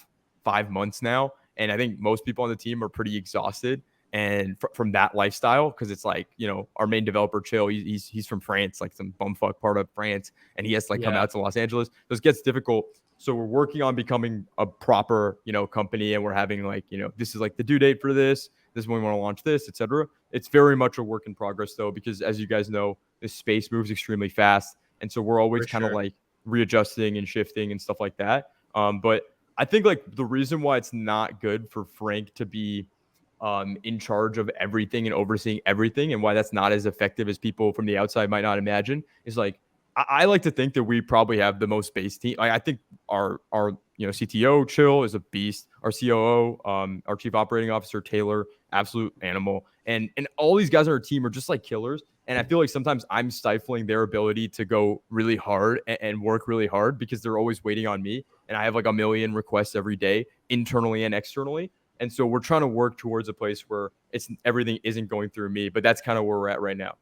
5 months now. And I think most people on the team are pretty exhausted and from that lifestyle, because it's like, our main developer Chill, he's from France, like some bumfuck part of France, and he has to like come Yeah, out to Los Angeles. This gets difficult. So we're working on becoming a proper company, and we're having like, this is like the due date for this is when we want to launch this, etc. It's very much a work in progress though, because as you guys know, this space moves extremely fast, and so we're always for kind of sure. like readjusting and shifting and stuff like that. But I think like the reason why it's not good for Frank to be in charge of everything and overseeing everything, and why that's not as effective as people from the outside might not imagine, is like I like to think that we probably have the most base team. I think our CTO Chill is a beast. Our COO, our chief operating officer Taylor, absolute animal, and all these guys on our team are just like killers. And I feel like sometimes I'm stifling their ability to go really hard and work really hard, because they're always waiting on me, and I have like a million requests every day, internally and externally. And so we're trying to work towards a place where everything isn't going through me, but that's kind of where we're at right now.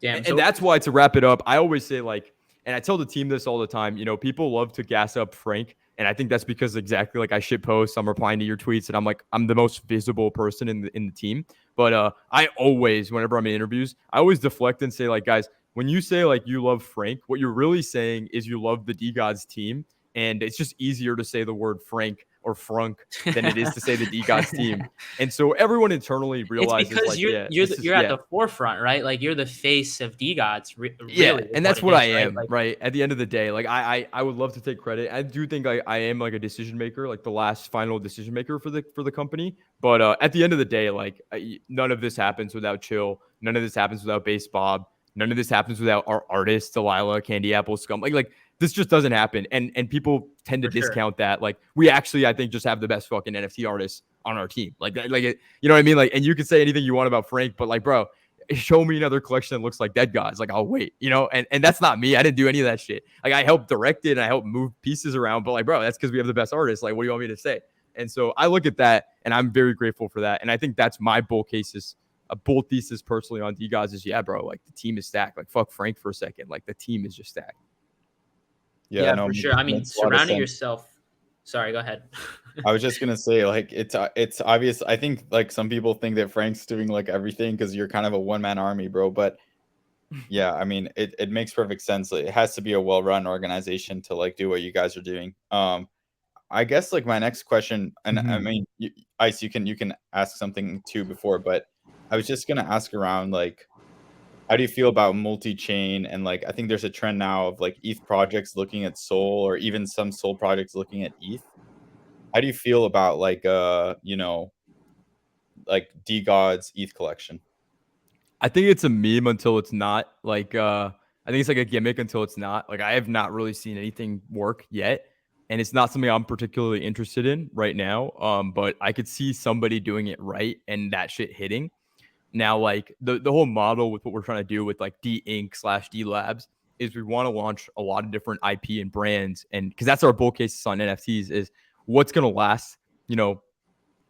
Damn. And So that's why, to wrap it up, I always say, like, and I tell the team this all the time, people love to gas up Frank. And I think that's because exactly like I shit post, I'm replying to your tweets, and I'm like, I'm the most visible person in the team. But I always, whenever I'm in interviews, I always deflect and say, like, guys, when you say like you love Frank, what you're really saying is you love the Degods team. And it's just easier to say the word Frank or Frunk than it is to say the Degods team. And so everyone internally it's realizes, because like, yeah, this is, you're at yeah, the forefront, right? Like you're the face of Degods, yeah, really, is and what that's it what I is, right? am, Like right? At the end of the day, like I would love to take credit. I do think I am like a decision maker, like the last final decision maker for the company. But at the end of the day, like none of this happens without Chill. None of this happens without Base Bob. None of this happens without our artists, Delilah, Candy Apple, Scum. Like this just doesn't happen. And people tend to for sure. discount that. Like we actually, I think, just have the best fucking NFT artists on our team. You know what I mean? Like, and you can say anything you want about Frank, but like, bro, show me another collection that looks like Degods. Like, I'll wait, and that's not me. I didn't do any of that shit. Like, I helped direct it and I helped move pieces around, but like, bro, that's because we have the best artists. Like, what do you want me to say? And so I look at that and I'm very grateful for that. And I think that's my bull cases, a bull thesis personally on Degods is, yeah, bro, like the team is stacked. Like, fuck Frank for a second. Like, the team is just stacked. Yeah, Yeah, no, for sure. I mean, makes a lot of surrounding sense. yourself. Sorry, go ahead. I was just gonna say, like, it's obvious. I think like some people think that Frank's doing like everything because you're kind of a one man army, bro. But yeah, I mean, it makes perfect sense. Like, it has to be a well run organization to like do what you guys are doing. I guess like my next question, and I mean, Ice, you can ask something too before, but I was just gonna ask around like, how do you feel about multi chain? And like, I think there's a trend now of like ETH projects looking at Sol, or even some Sol projects looking at ETH. How do you feel about like like DGod's ETH collection? I think it's a meme until it's not. I think it's like a gimmick until it's not. Like I have not really seen anything work yet, and it's not something I'm particularly interested in right now. But I could see somebody doing it right and that shit hitting. Now, like the whole model with what we're trying to do with like D Inc. / D Labs is we want to launch a lot of different IP and brands, and because that's our bull cases on NFTs is what's gonna last. You know,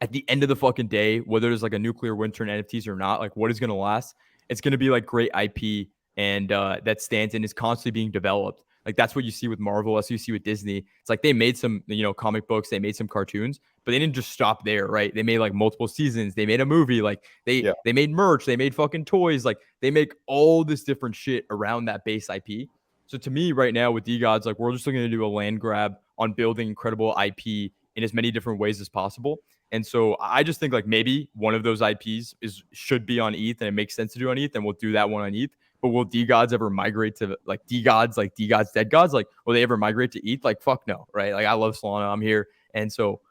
at the end of the fucking day, whether there's like a nuclear winter in NFTs or not, like what is going to last? It's going to be like great IP and that stands and is constantly being developed. Like that's what you see with Marvel, that's what you see with Disney. It's like they made some, comic books, they made some cartoons, but they didn't just stop there, right? They made like multiple seasons. They made a movie, like Yeah. they made merch, they made fucking toys, like they make all this different shit around that base IP. So to me, right now with DGods, like we're just looking to do a land grab on building incredible IP in as many different ways as possible. And so I just think like maybe one of those IPs should be on ETH and it makes sense to do on ETH, and we'll do that one on ETH. But will DGods ever migrate to like DGods, Dead Gods? Like, will they ever migrate to ETH? Like, fuck no, right? Like, I love Solana. I'm here. And so,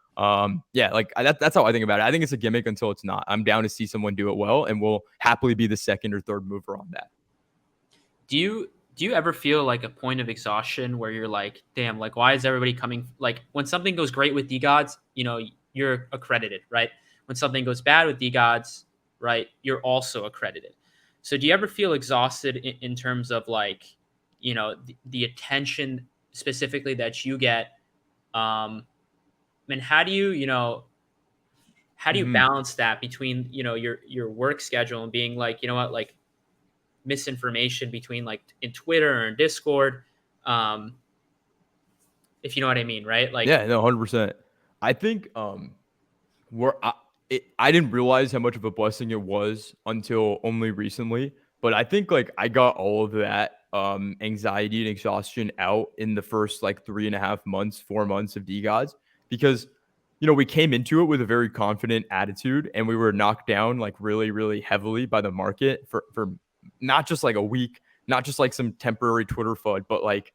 yeah, like that's how I think about it. I think it's a gimmick until it's not. I'm down to see someone do it well, and we'll happily be the second or third mover on that. Do you ever feel like a point of exhaustion where you're like, damn, like why is everybody coming? Like when something goes great with Degods, you're accredited, right? when something goes bad with Degods, right, you're also accredited. So do you ever feel exhausted in terms of like, the attention specifically that you get? And how do you, Mhm. balance that between, your work schedule and being like, like misinformation between like in Twitter or in Discord, um, if you know what I mean, right? Like, Yeah, no, 100%. I think where I didn't realize how much of a blessing it was until only recently. But I think like I got all of that anxiety and exhaustion out in the first like 3.5 months, 4 months of DGods because we came into it with a very confident attitude and we were knocked down like really, really heavily by the market for not just like a week, not just like some temporary Twitter FUD, but like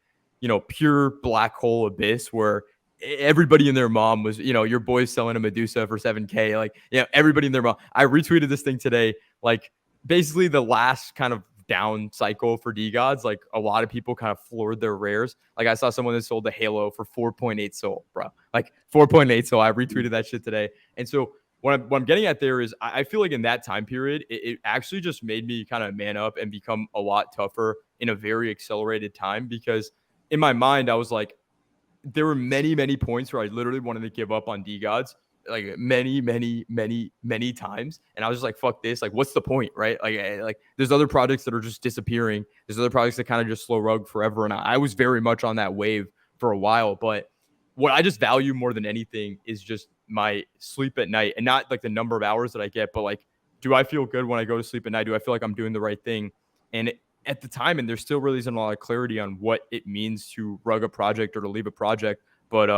pure black hole abyss where everybody and their mom was, your boy's selling a Medusa for 7K. Like, everybody and their mom. I retweeted this thing today. Like, basically the last kind of down cycle for DGods, like a lot of people kind of floored their rares. Like I saw someone that sold the Halo for 4.8 soul, bro. Like 4.8 soul. I retweeted that shit today. And so what I'm getting at there is I feel like in that time period, it actually just made me kind of man up and become a lot tougher in a very accelerated time because in my mind, I was like, there were many, many points where I literally wanted to give up on DGods, like many, many, many, many times. And I was just like, fuck this. Like, what's the point, right? Like there's other projects that are just disappearing. There's other projects that kind of just slow rug forever. And I was very much on that wave for a while. But what I just value more than anything is just my sleep at night and not like the number of hours that I get, but like, do I feel good when I go to sleep at night? Do I feel like I'm doing the right thing? And at the time, and there still really isn't a lot of clarity on what it means to rug a project or to leave a project, but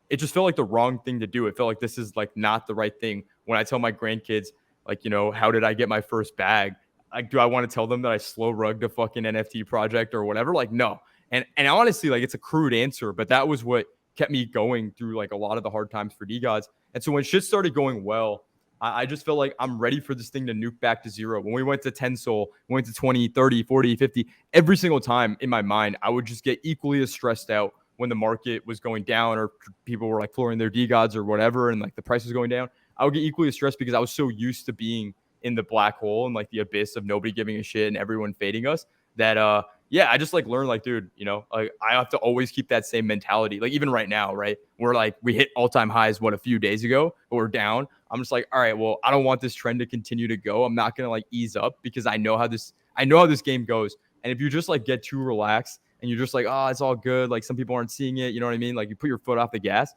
it just felt like the wrong thing to do. It felt like this is like not the right thing. When I tell my grandkids, like, how did I get my first bag? Like, do I want to tell them that I slow rugged a fucking NFT project or whatever? Like, no. And honestly, like, it's a crude answer, but that was what kept me going through like a lot of the hard times for DGods. And so when shit started going well, I just felt like I'm ready for this thing to nuke back to zero. When we went to 10 soul, we went to 20, 30, 40, 50, every single time in my mind, I would just get equally as stressed out when the market was going down or people were like flooring their DGods or whatever and like the price was going down. I would get equally as stressed because I was so used to being in the black hole and like the abyss of nobody giving a shit and everyone fading us that I just like learned like, dude, like I have to always keep that same mentality. Like even right now, right? We're like, we hit all-time highs, a few days ago, but we're down. I'm just like, all right, well, I don't want this trend to continue to go. I'm not going to like ease up because I know how this game goes. And if you just like get too relaxed and you're just like, oh, it's all good. Like some people aren't seeing it. You know what I mean? Like you put your foot off the gas,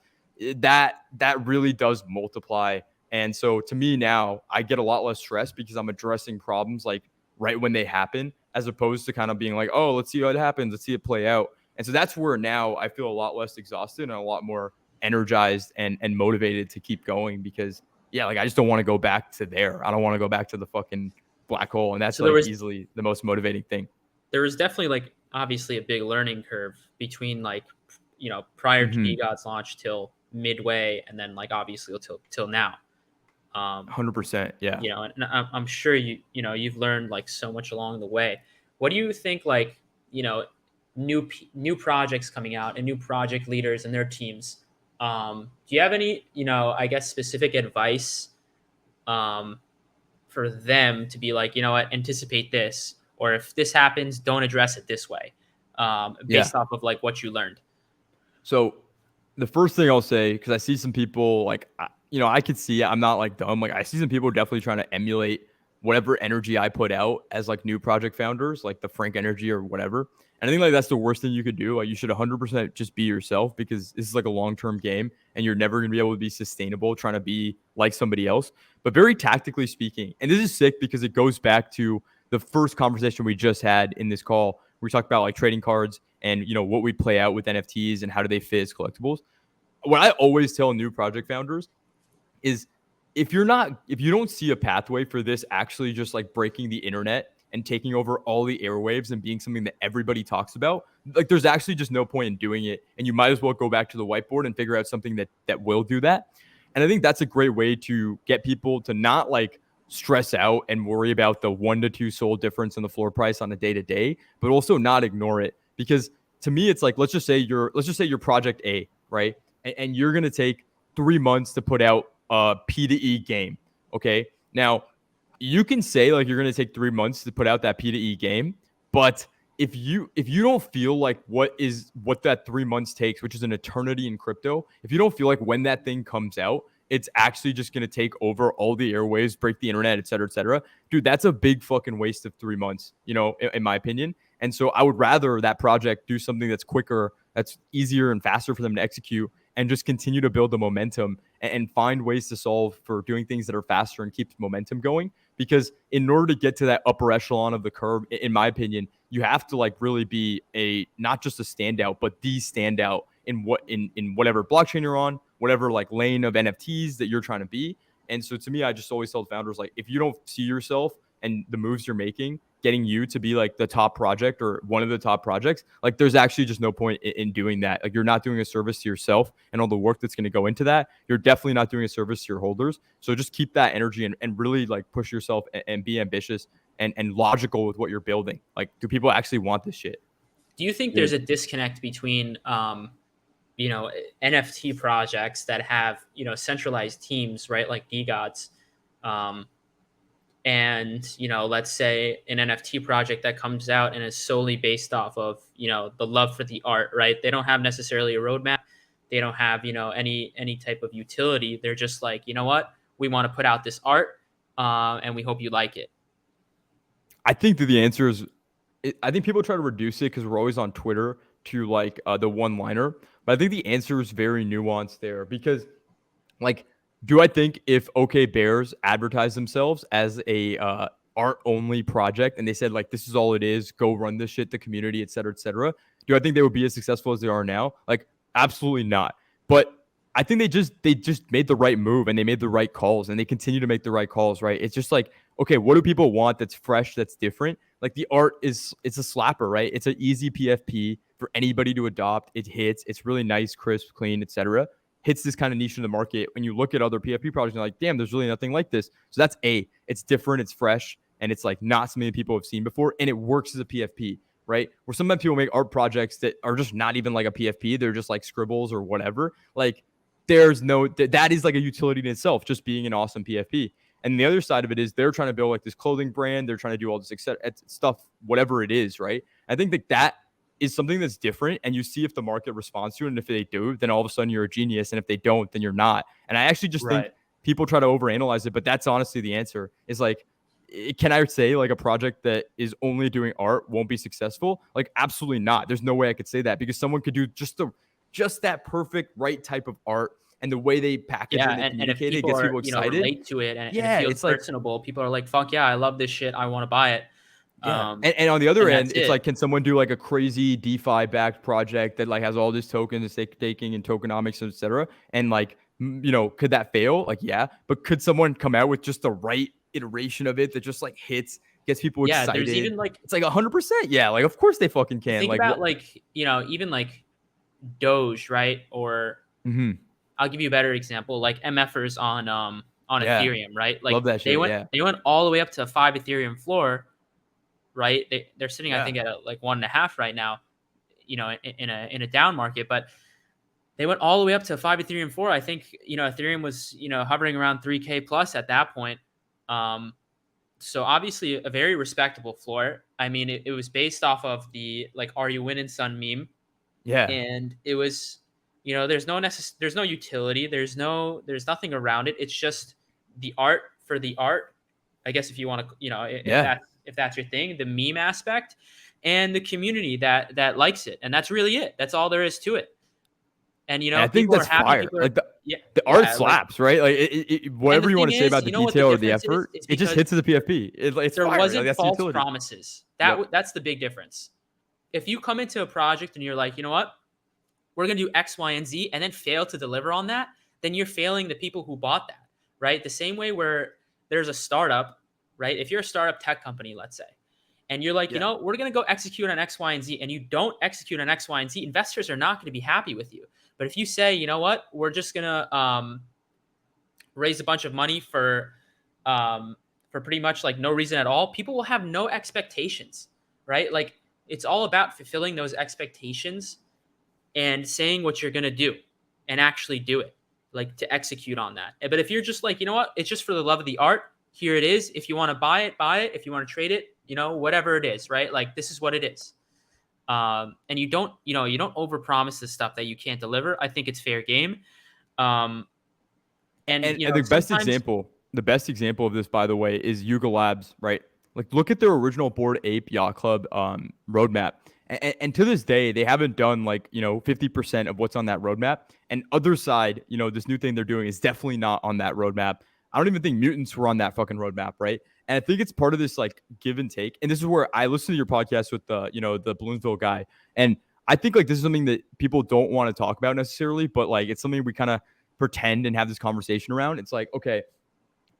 that really does multiply. And so to me now, I get a lot less stress because I'm addressing problems like right when they happen, as opposed to kind of being like, oh, let's see what happens. Let's see it play out. And so that's where now I feel a lot less exhausted and a lot more energized and motivated to keep going because, like I just don't want to go back to there. I don't want to go back to the fucking black hole. And that's so like easily the most motivating thing. There was definitely like obviously a big learning curve between like, prior to Degods launch till midway. And then like obviously till now. 100%. Yeah. And I'm sure you've learned like so much along the way. What do you think, like, new projects coming out and new project leaders and their teams? Do you have any, I guess specific advice for them to be like, what, anticipate this, or if this happens, don't address it this way, based off of like what you learned? So the first thing I'll say, because I see some people like, I could see it. I'm not like dumb. Like I see some people definitely trying to emulate whatever energy I put out as like new project founders, like the Frank energy or whatever. And I think like that's the worst thing you could do. Like you should 100% just be yourself because this is like a long-term game and you're never going to be able to be sustainable trying to be like somebody else. But very tactically speaking, and this is sick because it goes back to the first conversation we just had in this call. We talked about like trading cards and, what we play out with NFTs and how do they fit as collectibles. What I always tell new project founders is if you don't see a pathway for this actually just like breaking the internet and taking over all the airwaves and being something that everybody talks about, like there's actually just no point in doing it. And you might as well go back to the whiteboard and figure out something that will do that. And I think that's a great way to get people to not like stress out and worry about the 1 to 2 soul difference in the floor price on a day to day, but also not ignore it. Because to me, it's like, let's just say you're project A, right? And you're going to take 3 months to put out a P2E game. Okay. Now, you can say like you're going to take 3 months to put out that P2E game, but if you don't feel like what that 3 months takes, which is an eternity in crypto, if you don't feel like when that thing comes out, it's actually just going to take over all the airwaves, break the internet, et cetera, dude, that's a big fucking waste of 3 months, in my opinion. And so I would rather that project do something that's quicker, that's easier and faster for them to execute, and just continue to build the momentum and find ways to solve for doing things that are faster and keep momentum going. Because in order to get to that upper echelon of the curve, in my opinion, you have to like really be not just a standout, but the standout in whatever blockchain you're on, whatever like lane of NFTs that you're trying to be. And so to me, I just always tell founders, like, if you don't see yourself and the moves you're making getting you to be like the top project or one of the top projects, like there's actually just no point in doing that. Like, you're not doing a service to yourself and all the work that's going to go into that. You're definitely not doing a service to your holders. So just keep that energy and really like push yourself and be ambitious and logical with what you're building. Like, do people actually want this shit? Do you think there's a disconnect between NFT projects that have centralized teams, right, like Degods, and let's say an NFT project that comes out and is solely based off of the love for the art, right? They don't have necessarily a roadmap, they don't have any type of utility. They're just like, what, we want to put out this art, and we hope you like it. I think that the answer is, I think people try to reduce it because we're always on Twitter to like the one liner, but I think the answer is very nuanced there. Because like, do I think if OK Bears advertised themselves as a art only project and they said like, this is all it is, go run this shit, the community, et cetera, do I think they would be as successful as they are now? Like, absolutely not. But I think they just made the right move and they made the right calls and they continue to make the right calls, right? It's just like, okay, what do people want that's fresh, that's different? Like, the art it's a slapper, right? It's an easy PFP for anybody to adopt. It hits, it's really nice, crisp, clean, etc. Hits this kind of niche in the market. When you look at other PFP projects, you're like, damn, there's really nothing like this. So that's it's different, it's fresh, and it's like not something that people have seen before, and it works as a PFP, right? Where sometimes people make art projects that are just not even like a PFP, they're just like scribbles or whatever. Like, there's no, that is like a utility in itself, just being an awesome PFP. And the other side of it is they're trying to build like this clothing brand. They're trying to do all this stuff, whatever it is, right? I think that is something that's different, and you see if the market responds to it. And if they do, then all of a sudden you're a genius. And if they don't, then you're not. And I actually just think people try to overanalyze it, but that's honestly the answer. Is like, can I say like a project that is only doing art won't be successful? Like, absolutely not. There's no way I could say that, because someone could do just that perfect right type of art, and the way they package it and communicate it gets people excited. Relate to it, and it feels personable. Like, people are like, "Fuck yeah, I love this shit. I want to buy it." Yeah, and on the other end, it's like, can someone do like a crazy DeFi backed project that like has all these tokens, staking and tokenomics, etc. And like, could that fail? Like, yeah, but could someone come out with just the right iteration of it that just like hits, gets people excited? There's even like, it's like 100%. Yeah, like, of course they fucking can. Think about like even like Doge, right? Or I'll give you a better example, like MFers on Ethereum, right? Like, love that shit. They went all the way up to 5 Ethereum floor, right? They're sitting, I think, at like 1.5 right now, in a down market, but they went all the way up to 5 Ethereum floor. I think Ethereum was hovering around 3K plus at that point. So obviously a very respectable floor. I mean, it was based off of the like, "Are you winning, son?" meme. Yeah, and it was, there's no utility, there's nothing around it. It's just the art for the art, I guess, if you want to, if that's your thing, the meme aspect, and the community that likes it, and that's really it. That's all there is to it. And I think that's fire. Like, the art slaps, right? Like, whatever you want to say about the detail or the effort, it just hits as a PFP. It's there fire. wasn't like, false promises. That's the big difference. If you come into a project and you're like, you know what, we're going to do X, Y, and Z, and then fail to deliver on that, then you're failing the people who bought that, right? The same way where there's a startup, right? If you're a startup tech company, let's say, and you're like, we're going to go execute on X, Y, and Z, and you don't execute on X, Y, and Z, investors are not going to be happy with you. But if you say, you know what, we're just going to raise a bunch of money for pretty much like no reason at all, people will have no expectations, right? Like, it's all about fulfilling those expectations and saying what you're going to do and actually do it. like to execute on that. But if you're just like, you know what, it's just for the love of the art, here it is. If you want to buy it, buy it. If you want to trade it, you know, whatever it is, right? Like this is what it is. And you don't overpromise the stuff that you can't deliver. I think it's fair game. And you know, the best sometimes example of this, by the way, is Yuga Labs, right? Like, look at their original Bored Ape Yacht Club roadmap. And to this day, they haven't done like, you know, 50% of what's on that roadmap. And other side, you know, this new thing they're doing is definitely not on that roadmap. I don't even think mutants were on that fucking roadmap, right? And I think it's part of this like give and take. And this is where I listen to your podcast with the, you know, the Bloomsville guy. And I think like this is something that people don't want to talk about necessarily, but like it's something we kind of pretend and have this conversation around. It's like, okay,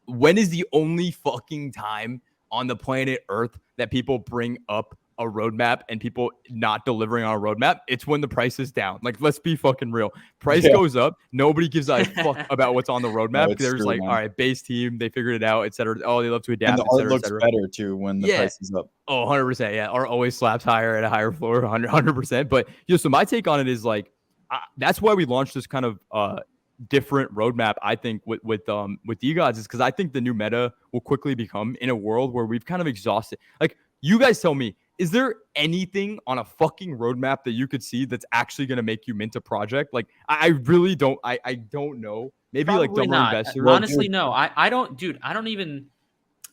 when is the only fucking time on the planet Earth that people bring up a roadmap and people not delivering on a roadmap? It's when the price is down. Like, let's be fucking real. Price goes up. Nobody gives a fuck about what's on the roadmap. There's like, man, all right, base team, they figured it out, etc. Oh, they love to adapt. And the art looks better too when the price is up. Oh, 100%. Yeah. Art always slaps higher at a higher floor, 100%. But, you know, so my take on it is like, that's why we launched this kind of different roadmap, I think, with Degods, is because I think the new meta will quickly become in a world where we've kind of exhausted. Like, you guys tell me, is there anything on a fucking roadmap that you could see that's actually going to make you mint a project? Like, I really don't. I don't know. Maybe probably like dumber not. investors. Honestly, no. I don't, dude. I don't even.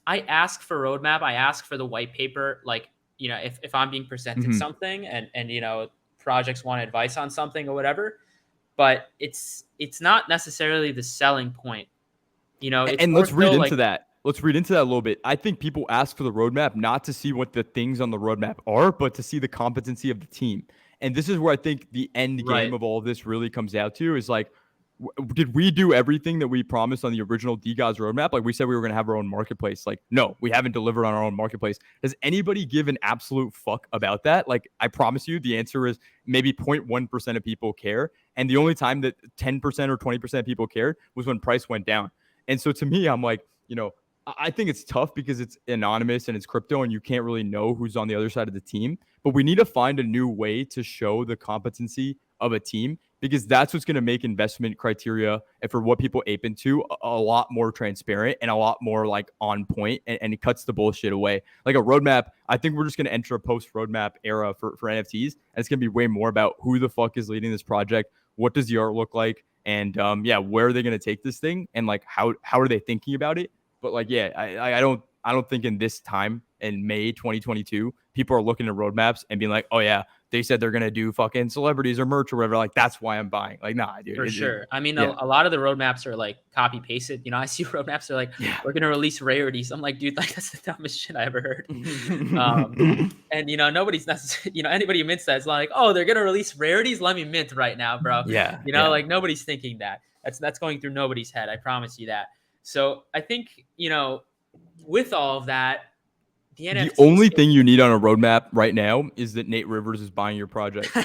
I ask for roadmap. I ask for the white paper. Like, you know, if I'm being presented something and you know, projects want advice on something or whatever. But it's not necessarily the selling point, you know. And let's read into that. Let's read into that a little bit. I think people ask for the roadmap not to see what the things on the roadmap are, but to see the competency of the team. And this is where I think the end game of all of this really comes out to is like, did we do everything that we promised on the original Degods roadmap? Like we said, we were going to have our own marketplace. Like, no, we haven't delivered on our own marketplace. Does anybody give an absolute fuck about that? Like, I promise you, the answer is maybe 0.1% of people care. And the only time that 10% or 20% of people cared was when price went down. And so to me, I'm like, you know, I think it's tough because it's anonymous and it's crypto and you can't really know who's on the other side of the team. But we need to find a new way to show the competency of a team, because that's what's going to make investment criteria and for what people ape into a lot more transparent and a lot more like on point, and it cuts the bullshit away. Like a roadmap, I think we're just going to enter a post roadmap era for NFTs, and it's going to be way more about who the fuck is leading this project, what does the art look like, and where are they going to take this thing, and like how are they thinking about it. But like, yeah, I don't think in this time in May 2022, people are looking at roadmaps and being like, oh yeah, they said they're going to do fucking celebrities or merch or whatever. Like, that's why I'm buying. Like, nah, dude. For sure. I mean, a lot of the roadmaps are like copy pasted. You know, I see roadmaps are like, we're going to release rarities. I'm like, dude, like that's the dumbest shit I ever heard. And, you know, nobody's necessarily, you know, anybody who mints that is like, oh, they're going to release rarities. Let me mint right now, bro. Yeah. You know, like nobody's thinking that. That's going through nobody's head. I promise you that. So I think, you know, with all of that, the only thing you need on a roadmap right now is that Nate Rivers is buying your project.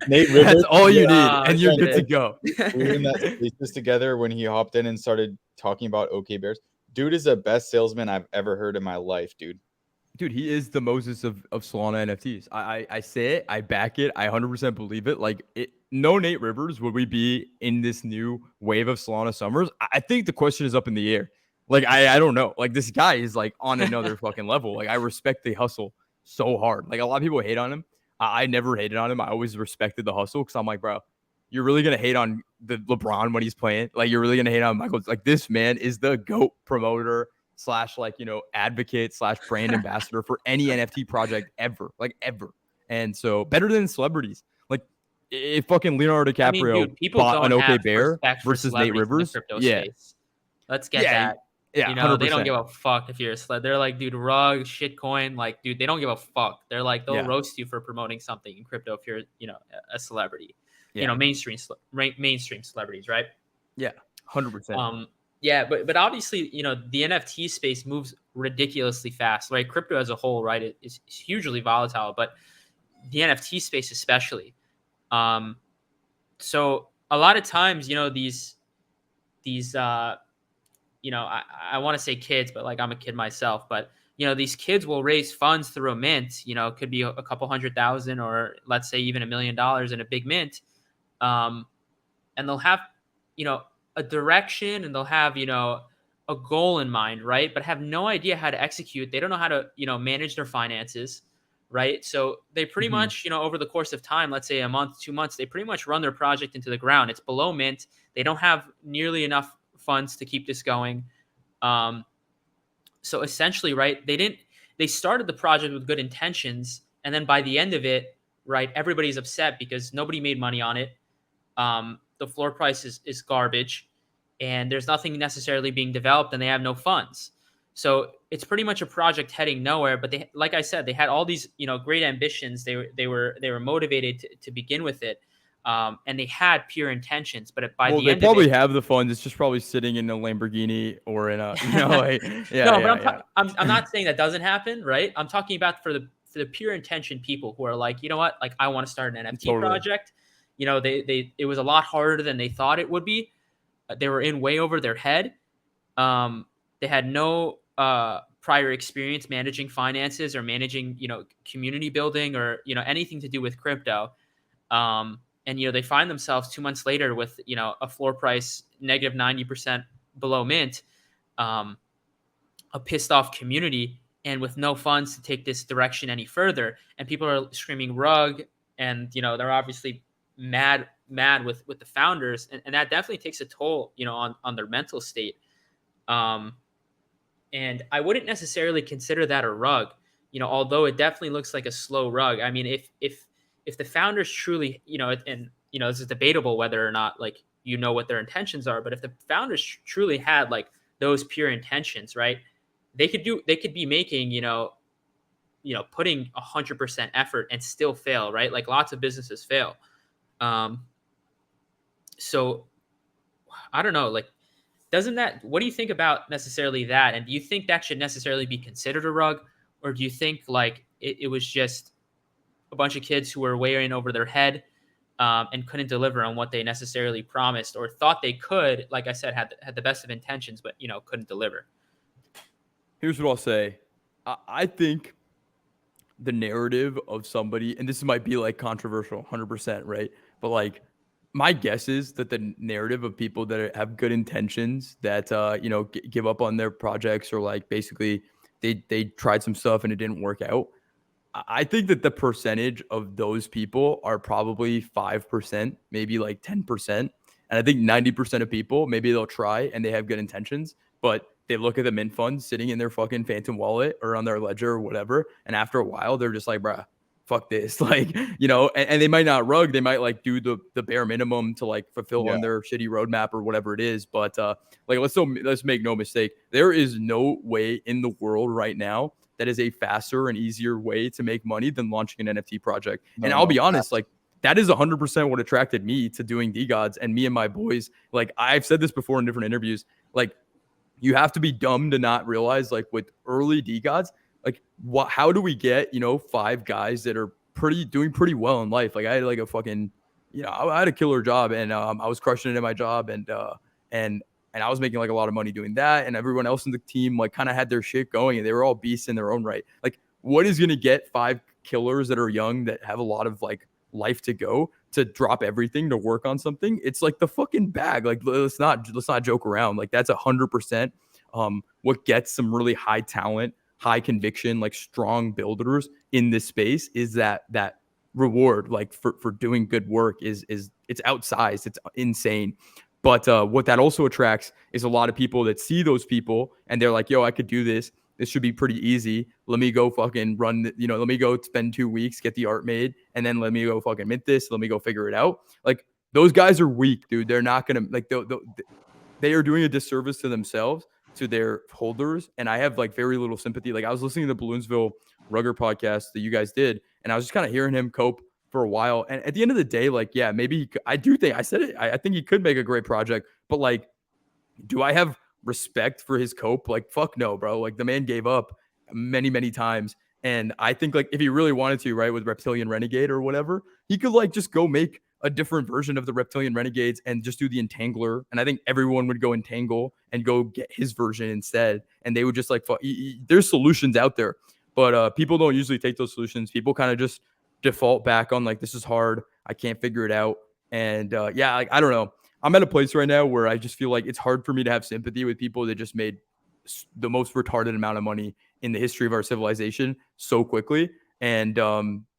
Nate Rivers, that's all you need, and you're good to go. We were in that spaces together when he hopped in and started talking about OK Bears. Dude is the best salesman I've ever heard in my life, dude. Dude, he is the Moses of Solana NFTs. I say it, I back it, I 100% believe it. Like, no Nate Rivers, would we be in this new wave of Solana summers? I think the question is up in the air. Like, I don't know. Like, this guy is like on another fucking level. Like, I respect the hustle so hard. Like, a lot of people hate on him. I never hated on him. I always respected the hustle because I'm like, bro, you're really going to hate on the LeBron when he's playing. Like, you're really going to hate on Michael. Like, this man is the GOAT promoter / like, you know, advocate / brand ambassador for any NFT project ever. Like, ever. And so better than celebrities. Like, if fucking Leonardo DiCaprio bought an OK Bear versus Nate Rivers. Space. Let's get that. Yeah, you know, 100%. They don't give a fuck if you're a celeb. They're like, dude, rug, shitcoin. Like, dude, they don't give a fuck. They're like, they'll roast you for promoting something in crypto if you're, you know, a celebrity. You know, mainstream celebrities, right? Yeah, 100%. Yeah, but obviously, you know, the NFT space moves ridiculously fast, right? Crypto as a whole, right, is hugely volatile, but the NFT space especially. So a lot of times, you know, these you know, I want to say kids, but like I'm a kid myself, but you know, these kids will raise funds through a mint. You know, it could be a couple $100,000 or let's say even $1 million in a big mint, and they'll have, a direction, and they'll have, a goal in mind, right? But have no idea how to execute. They don't know how to, manage their finances, right? So they pretty Mhm. much, over the course of time, let's say a month, 2 months, they pretty much run their project into the ground. It's below mint. They don't have nearly enough funds to keep this going. Um, so essentially, right, they started the project with good intentions, and then by the end of it, right, everybody's upset because nobody made money on it. The floor price is garbage, and there's nothing necessarily being developed, and they have no funds. So it's pretty much a project heading nowhere. But they, like I said, they had all these great ambitions. They were motivated to begin with it, and they had pure intentions. But by Well, the they end of it, probably have the funds. It's just probably sitting in a Lamborghini or in a, like, yeah, no, but yeah, yeah. I'm not saying that doesn't happen, right? I'm talking about for the pure intention people who are like, you know what, like I want to start an NFT Totally. project. They it was a lot harder than they thought it would be. They were in way over their head. They had no prior experience managing finances or managing, community building or anything to do with crypto. And they find themselves 2 months later with a floor price negative 90% below mint, um, a pissed off community, and with no funds to take this direction any further. And people are screaming rug, and they're obviously mad with the founders, and that definitely takes a toll on their mental state. Um, and I wouldn't necessarily consider that a rug, although it definitely looks like a slow rug. I mean, if the founders truly, and this is debatable whether or not like what their intentions are, but if the founders truly had like those pure intentions, right, they could be making putting 100% effort and still fail, right? Like lots of businesses fail. Um, so I don't know, like doesn't that what do you think about necessarily that, and do you think that should necessarily be considered a rug, or do you think like it was just a bunch of kids who were way in over their head, and couldn't deliver on what they necessarily promised or thought they could, like I said, had the best of intentions, but couldn't deliver? Here's what I'll say. I think the narrative of somebody, and this might be like controversial, 100%, right? But like, my guess is that the narrative of people that have good intentions that give up on their projects, or like basically they tried some stuff and it didn't work out. I think that the percentage of those people are probably 5%, maybe like 10%. And I think 90% of people, maybe they'll try and they have good intentions, but they look at the mint fund sitting in their fucking phantom wallet or on their ledger or whatever. And after a while, they're just like, bruh, fuck this. Like, and they might not rug. They might like do the bare minimum to like fulfill Yeah. on their shitty roadmap or whatever it is. But like, let's make no mistake. There is no way in the world right now that is a faster and easier way to make money than launching an NFT project. And I'll No, be honest, facts. like that is 100% what attracted me to doing Degods, and me and my boys. Like I've said this before in different interviews, like you have to be dumb to not realize, like with early Degods, like how do we get 5 guys that are doing pretty well in life? Like I had like a fucking, I had a killer job, and I was crushing it in my job, and and I was making like a lot of money doing that, and everyone else in the team like kind of had their shit going, and they were all beasts in their own right. Like what is going to get 5 killers that are young, that have a lot of like life to go, to drop everything to work on something? It's like the fucking bag. Like let's not joke around. Like that's 100% what gets some really high talent, high conviction, like strong builders in this space, is that reward, like for doing good work, is it's outsized, it's insane. But what that also attracts is a lot of people that see those people and they're like, yo, I could do this. This should be pretty easy. Let me go fucking run, let me go spend 2 weeks, get the art made, and then let me go fucking mint this. Let me go figure it out. Like those guys are weak, dude. They're not going to, like, they are doing a disservice to themselves, to their holders. And I have like very little sympathy. Like I was listening to the Balloonsville Rugger podcast that you guys did, and I was just kind of hearing him cope for a while. And at the end of the day, like, yeah, maybe I do think I said it. I think he could make a great project, but like, do I have respect for his cope? Like, fuck no, bro. Like the man gave up many, many times. And I think like if he really wanted to, right, with Reptilian Renegade or whatever, he could like just go make a different version of the Reptilian Renegades and just do the Entangler. And I think everyone would go Entangle and go get his version instead. And they would just like, there's solutions out there, but people don't usually take those solutions. People kind of just default back on like, this is hard, I can't figure it out. And yeah, like I don't know. I'm at a place right now where I just feel like it's hard for me to have sympathy with people that just made the most retarded amount of money in the history of our civilization so quickly. And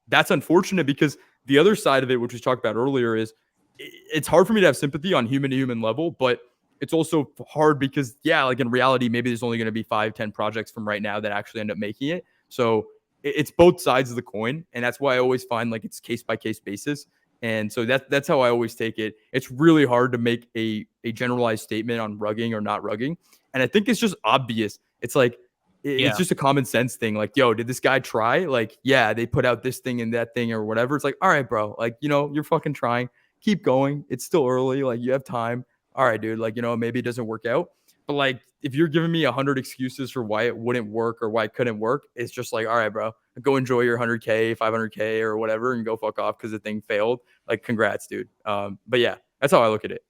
that's unfortunate because the other side of it, which we talked about earlier, is it's hard for me to have sympathy on human to human level, but it's also hard because, yeah, like in reality, maybe there's only going to be 5-10 projects from right now that actually end up making it. So it's both sides of the coin. And that's why I always find like it's case by case basis. And so that's how I always take it. It's really hard to make a generalized statement on rugging or not rugging. And I think it's just obvious. It's like, it's just a common sense thing. Like, yo, did this guy try? Like, yeah, they put out this thing and that thing or whatever. It's like, all right, bro, like, you're fucking trying. Keep going. It's still early. Like, you have time. All right, dude. Like, maybe it doesn't work out. But like, if you're giving me 100 excuses for why it wouldn't work or why it couldn't work, it's just like, all right, bro, go enjoy your 100K, 500K or whatever and go fuck off because the thing failed. Like, congrats, dude. But yeah, that's how I look at it.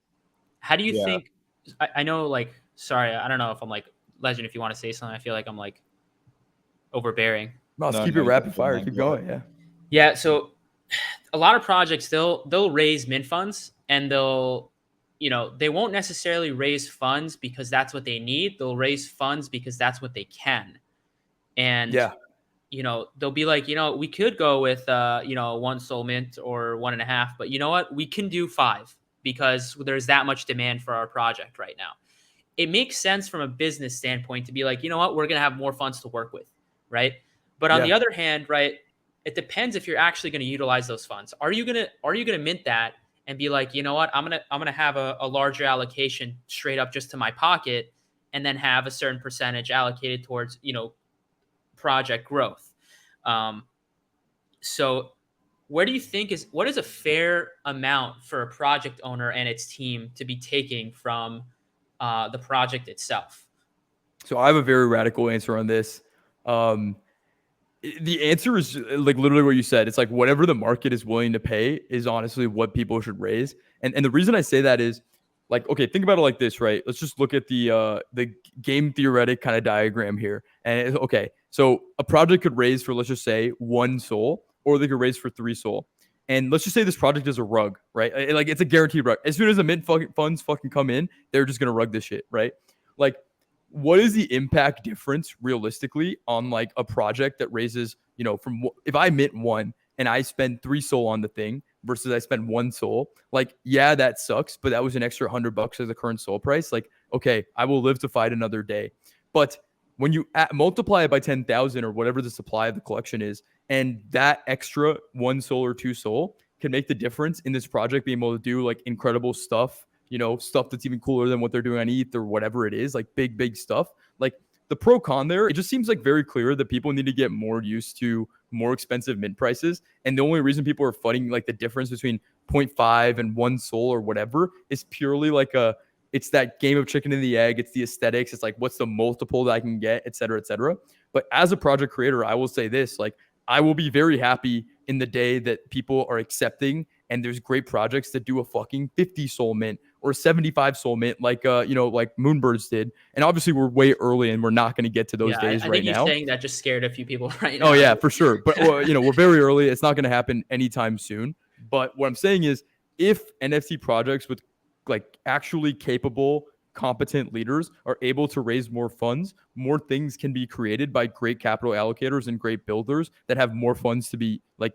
How do you think, I know, like, sorry, I don't know if I'm like, Legend, if you want to say something, I feel like I'm like overbearing. No, let's keep it rapid fire. Keep going. Yeah. Yeah. So a lot of projects, they'll raise mint funds and they won't necessarily raise funds because that's what they need. They'll raise funds because that's what they can. And, they'll be like, we could go with, 1 soul mint or 1.5, but you know what? We can do 5 because there's that much demand for our project right now. It makes sense from a business standpoint to be like, you know what, we're going to have more funds to work with, right? But on the other hand, right, it depends if you're actually going to utilize those funds. Are you going to mint that and be like, you know what, I'm going to have a larger allocation straight up just to my pocket and then have a certain percentage allocated towards, project growth. So what do you think what is a fair amount for a project owner and its team to be taking from the project itself? So I have a very radical answer on this. The answer is like literally what you said. It's like whatever the market is willing to pay is honestly what people should raise. And the reason I say that is like, okay, think about it like this, right? Let's just look at the game theoretic kind of diagram here. And okay, so a project could raise for, let's just say 1 soul, or they could raise for 3 soul. And let's just say this project is a rug, right? Like it's a guaranteed rug. As soon as the mint funds fucking come in, they're just gonna rug this shit, right? Like, what is the impact difference realistically on like a project that raises, from if I mint 1 and I spend 3 soul on the thing versus I spend 1 soul, like, yeah, that sucks, but that was an extra $100 as the current soul price. Like, okay, I will live to fight another day. But when you multiply it by 10,000 or whatever the supply of the collection is, and that extra 1 soul or 2 soul can make the difference in this project being able to do like incredible stuff, stuff that's even cooler than what they're doing on ETH or whatever it is, like big stuff. Like the pro con there, it just seems like very clear that people need to get more used to more expensive mint prices. And the only reason people are fighting like the difference between 0.5 and 1 soul or whatever is purely like it's that game of chicken and the egg. It's the aesthetics. It's like, what's the multiple that I can get, et cetera, et cetera. But as a project creator, I will say this, like, I will be very happy in the day that people are accepting and there's great projects that do a fucking 50 soul mint or 75 soul mint, like like Moonbirds did. And obviously we're way early and we're not going to get to those days I right think now. Saying that just scared a few people right now. Oh yeah, for sure. But we're very early. It's not going to happen anytime soon. But what I'm saying is, if NFT projects with like actually capable, competent leaders are able to raise more funds, more things can be created by great capital allocators and great builders that have more funds to be like,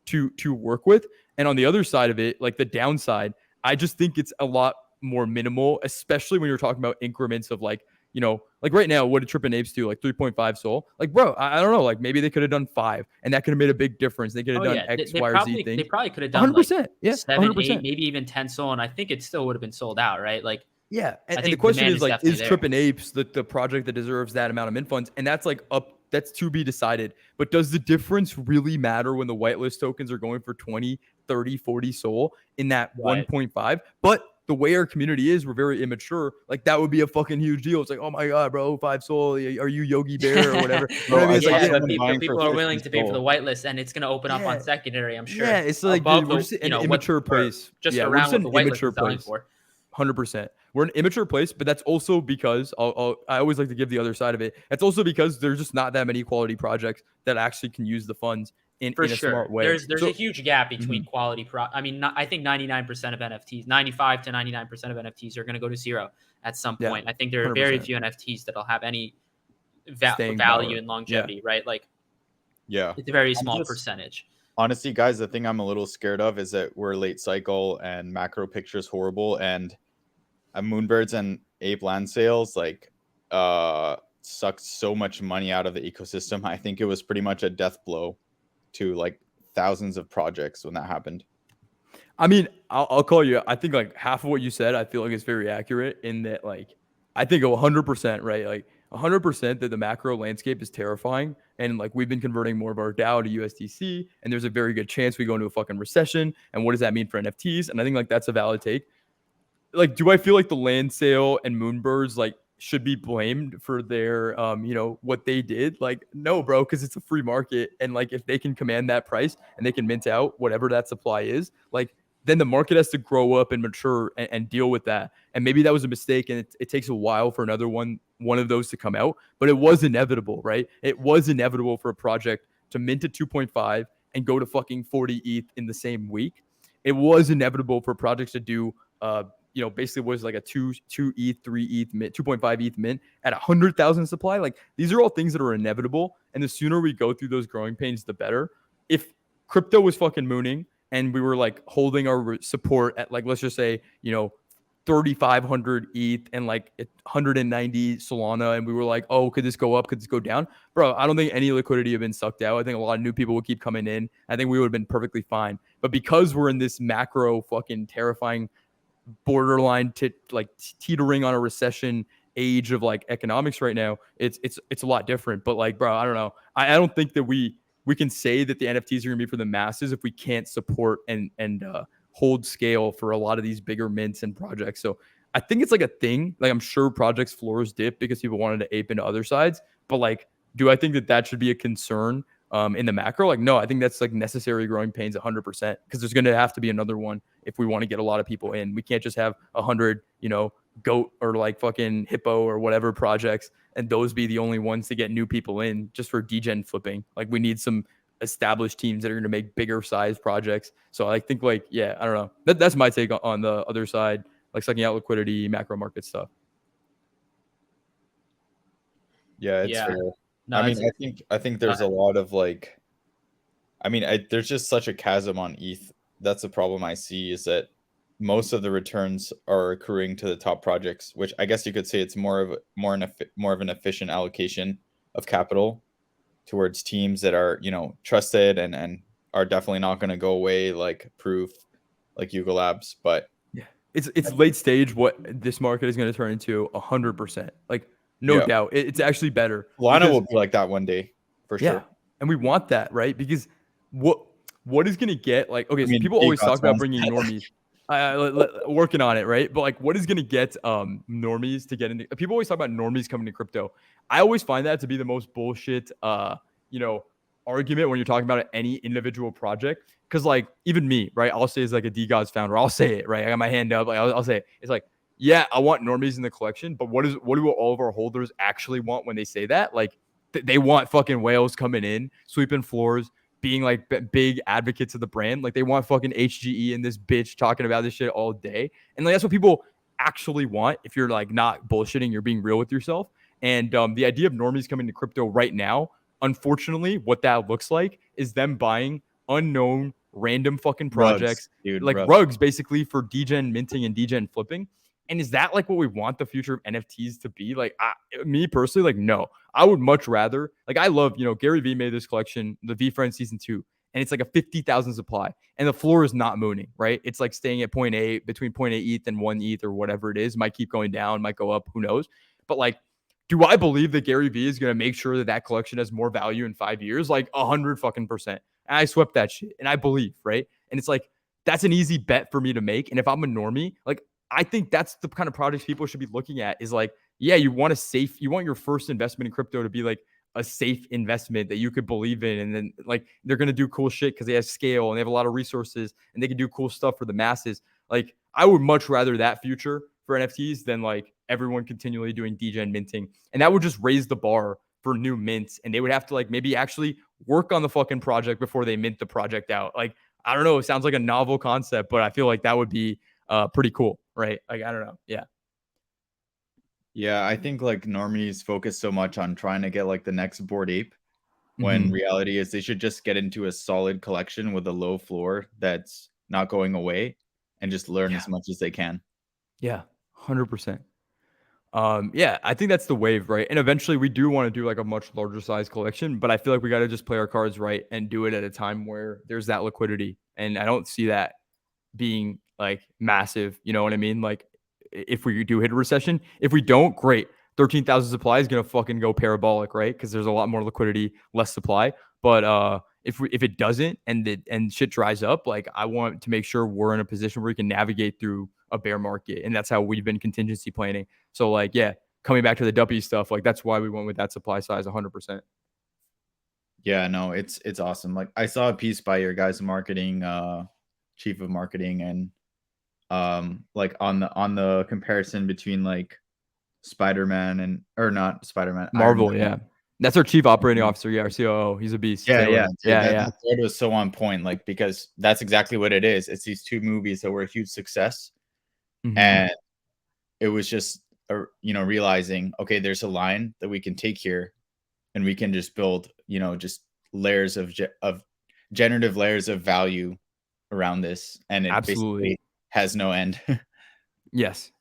to work with. And on the other side of it, like the downside, I just think it's a lot more minimal, especially when you're talking about increments of like, like right now, what did Trippin' Apes do? Like 3.5 soul? Like, bro, I don't know. Like maybe they could have done 5 and that could have made a big difference. They could have done X, Y, or Z things. They probably could have done 100%. Like yeah, 7, 100%. 8, maybe even 10 soul. And I think it still would have been sold out, right? Like, yeah. And the question is like, is Trippin' Apes the project that deserves that amount of mint funds? And that's like that's to be decided. But does the difference really matter when the whitelist tokens are going for 20, 30, 40 soul in that 1.5? But the way our community is, we're very immature. Like that would be a fucking huge deal. It's like, oh my god, bro, 5 soul. Are you Yogi Bear or whatever? People are willing to pay for the whitelist, and it's going to open up on secondary. I'm sure. Yeah, it's like we're just an immature place. Just around what the whitelist is selling for. 100%. We're an immature place, but that's also because I always like to give the other side of it. That's also because there's just not that many quality projects that actually can use the funds. in For a smart sure. way. There's a huge gap between Mhm. quality I mean, I think 99% of NFTs, 95 to 99% of NFTs are going to go to zero at some Yeah, point. I think there are very 100% few NFTs that'll have any staying value power. and Yeah. longevity, right? Like Yeah. it's a very I'm small just percentage. honestly, guys, the thing I'm a little scared of is that we're late cycle and macro picture is horrible, and Moonbirds and Ape land sales sucked so much money out of the ecosystem. I think it was pretty much a death blow to like thousands of projects when that happened. I mean, I'll call you. I think like half of what you said, I feel like is very accurate in that, like, I think 100%, right? Like 100% that the macro landscape is terrifying. And like we've been converting more of our DAO to USDC, and there's a very good chance we go into a fucking recession. And what does that mean for NFTs? And I think like that's a valid take. Like, do I feel like the land sale and Moonbirds like should be blamed for their what they did? Like, no, bro, because it's a free market, and like if they can command that price and they can mint out whatever that supply is, like then the market has to grow up and mature and deal with that. And maybe that was a mistake, and it takes a while for another one of those to come out, but it was inevitable, right? It was inevitable for a project to mint at 2.5 and go to fucking 40 ETH in the same week. It was inevitable for projects to do basically was like a 2 ETH, 3 ETH mint, 2.5 ETH mint at 100,000 supply. Like these are all things that are inevitable. And the sooner we go through those growing pains, the better. If crypto was fucking mooning and we were like holding our support at like, let's just say, 3,500 ETH and like 190 Solana, and we were like, oh, could this go up? Could this go down? Bro, I don't think any liquidity have been sucked out. I think a lot of new people will keep coming in. I think we would have been perfectly fine. But because we're in this macro fucking terrifying borderline to like teetering on a recession age of like economics right now, it's a lot different. But like, bro, I don't know. I don't think that we can say that the NFTs are gonna be for the masses if we can't support and hold scale for a lot of these bigger mints and projects. So I think it's like a thing. Like I'm sure projects floors dip because people wanted to ape into other sides. But like, do I think that that should be a concern in the macro? Like, no, I think that's like necessary growing pains 100% because there's going to have to be another one if we want to get a lot of people in. We can't just have 100, goat or like fucking hippo or whatever projects and those be the only ones to get new people in just for degen flipping. Like we need some established teams that are going to make bigger size projects. So I think like, yeah, I don't know. That's my take on the other side, like sucking out liquidity, macro market stuff. Yeah, it's Yeah. fair. No, I mean, I think there's a lot of like, there's just such a chasm on ETH. That's the problem I see, is that most of the returns are accruing to the top projects, which I guess you could say it's more of an efficient allocation of capital towards teams that are, trusted and are definitely not going to go away, like Proof, like Yuga Labs. But Yeah, it's late stage what this market is going to turn into 100%. Like no yeah, doubt, it's actually better Solana because will be like that one day for yeah, sure. and we want that, right? Because what is going to get like okay, so people always talk Degods about wants bringing that. normies. Working on it, right? But like, what is going to get normies to get into? People always talk about normies coming to crypto. I always find that to be the most bullshit, argument when you're talking about any individual project. Because like even me, right? I'll say as like a Degods founder, I'll say it, right? I got my hand up, like I'll say it. It's like, yeah, I want normies in the collection, but what do all of our holders actually want when they say that? Like they want fucking whales coming in, sweeping floors, being like big advocates of the brand. Like they want fucking HGE and this bitch talking about this shit all day. And like that's what people actually want. If you're like not bullshitting, you're being real with yourself. And the idea of normies coming to crypto right now, unfortunately, what that looks like is them buying unknown random fucking Rugs, projects, dude, like rugs. rugs basically for degen minting and degen flipping. And is that like what we want the future of NFTs to be? Like me personally, like no. I would much rather, like I love, Gary Vee made this collection, the V Friends season 2, and it's like a 50,000 supply and the floor is not mooning, right? It's like staying at 0.8, between 0.8 ETH and 1 ETH or whatever it is. Might keep going down, might go up, who knows? But like, do I believe that Gary Vee is going to make sure that that collection has more value in 5 years? Like 100 fucking percent. And I swept that shit and I believe, right? And it's like, that's an easy bet for me to make. And if I'm a normie, like, I think that's the kind of projects people should be looking at is like, yeah, you want your first investment in crypto to be like a safe investment that you could believe in. And then like they're going to do cool shit because they have scale and they have a lot of resources and they can do cool stuff for the masses. Like I would much rather that future for NFTs than like everyone continually doing degen minting. And that would just raise the bar for new mints, and they would have to like maybe actually work on the fucking project before they mint the project out. Like, I don't know, it sounds like a novel concept, but I feel like that would be pretty cool, right? Like, I don't know. Yeah. Yeah, I think like normies focus so much on trying to get like the next Bored Ape, when Mhm. reality is they should just get into a solid collection with a low floor that's not going away and just learn Yeah. as much as they can. Yeah. 100%. Yeah, I think that's the wave, right? And eventually we do want to do like a much larger size collection, but I feel like we got to just play our cards right and do it at a time where there's that liquidity. And I don't see that being like massive. You know what I mean? Like if we do hit a recession, if we don't, great. 13,000 supply is going to fucking go parabolic, right? Because there's a lot more liquidity, less supply. But if it doesn't and shit dries up, like I want to make sure we're in a position where we can navigate through a bear market, and that's how we've been contingency planning. So like, yeah, coming back to the Duppy stuff, like that's why we went with that supply size 100%. Yeah, no, it's awesome. Like I saw a piece by your guys' marketing chief of marketing, and like on the comparison between like Spider-Man and or not Spider-Man, Iron Marvel, yeah. That's our chief operating officer. Yeah, our COO. He's a beast. Yeah, Killing yeah, it. dude, Yeah, that yeah. that thread was so on point, like, because that's exactly what it is. It's these 2 movies that were a huge success, Mhm. and it was just, realizing, okay, there's a line that we can take here, and we can just build, just layers of generative layers of value around this, and it Absolutely. basically has no end. Yes.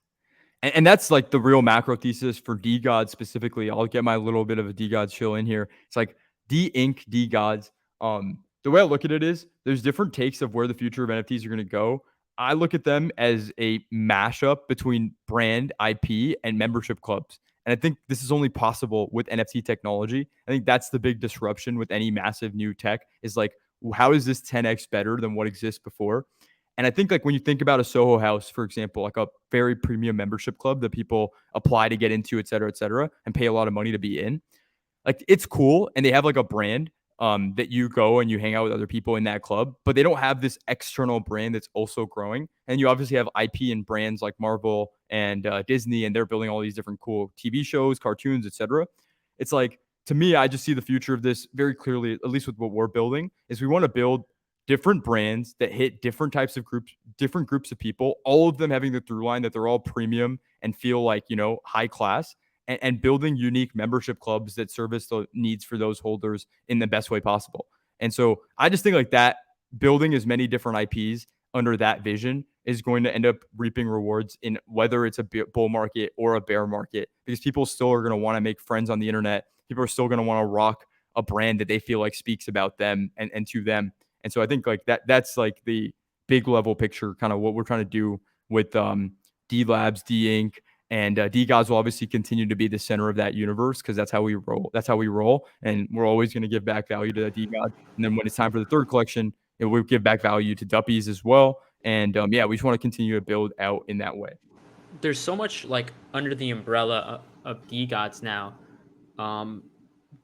And that's like the real macro thesis for Degods specifically. I'll get my little bit of a Degods chill in here. It's like de-ink Degods. The way I look at it is there's different takes of where the future of NFTs are going to go. I look at them as a mashup between brand, IP, and membership clubs. And I think this is only possible with NFT technology. I think that's the big disruption with any massive new tech is like, how is this 10x better than what exists before? And I think like when you think about a Soho House, for example, like a very premium membership club that people apply to get into, et cetera, and pay a lot of money to be in, like it's cool. And they have like a brand that you go and you hang out with other people in that club, but they don't have this external brand that's also growing. And you obviously have IP and brands like Marvel and Disney, and they're building all these different cool TV shows, cartoons, etc. It's like, to me, I just see the future of this very clearly, at least with what we're building, is we want to build different brands that hit different types of groups, different groups of people, all of them having the through line that they're all premium and feel like, high class, and building unique membership clubs that service the needs for those holders in the best way possible. And so I just think like that, building as many different IPs under that vision is going to end up reaping rewards in whether it's a bull market or a bear market, because people still are going to want to make friends on the internet. People are still going to want to rock a brand that they feel like speaks about them and to them. And so I think like that's like the big level picture, kind of what we're trying to do with D Labs, D Inc. And Degods will obviously continue to be the center of that universe because that's how we roll. That's how we roll. And we're always going to give back value to that Degods. And then when it's time for the third collection, we'll give back value to Duppies as well. And yeah, we just want to continue to build out in that way. There's so much like under the umbrella of Degods now. Um,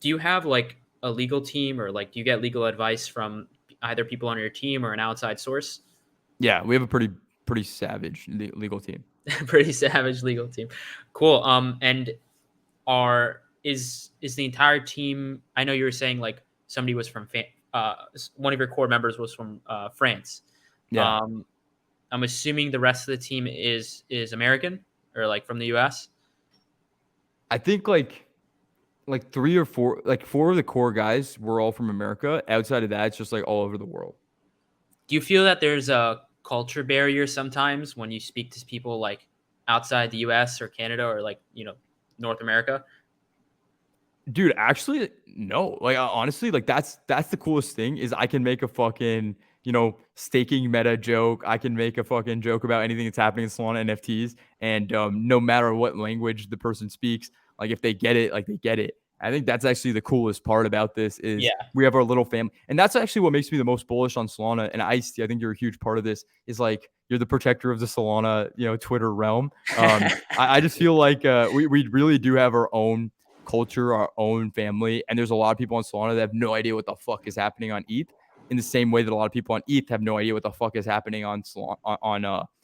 do you have like a legal team, or like do you get legal advice from either people on your team or an outside source? Yeah, we have a pretty savage legal team. Pretty savage legal team. Cool. And are is the entire team? I know you were saying like somebody was from one of your core members was from France. Yeah, Um, I'm assuming the rest of the team is American or like from the US. I think like three or four, like four of the core guys were all from America. Outside of that, it's just like all over the world. Do you feel that there's a culture barrier sometimes when you speak to people like outside the US or Canada or like, North America? Dude, actually, no. Like honestly, like that's the coolest thing is I can make a fucking staking meta joke. I can make a fucking joke about anything that's happening in Solana NFTs, and no matter what language the person speaks, like if they get it, like they get it. I think that's actually the coolest part about this is Yeah. we have our little family, and that's actually what makes me the most bullish on Solana. And Ice, I think you're a huge part of this. Is like you're the protector of the Solana, Twitter realm. I just feel like we really do have our own culture, our own family. And there's a lot of people on Solana that have no idea what the fuck is happening on ETH, in the same way that a lot of people on ETH have no idea what the fuck is happening on Solana, on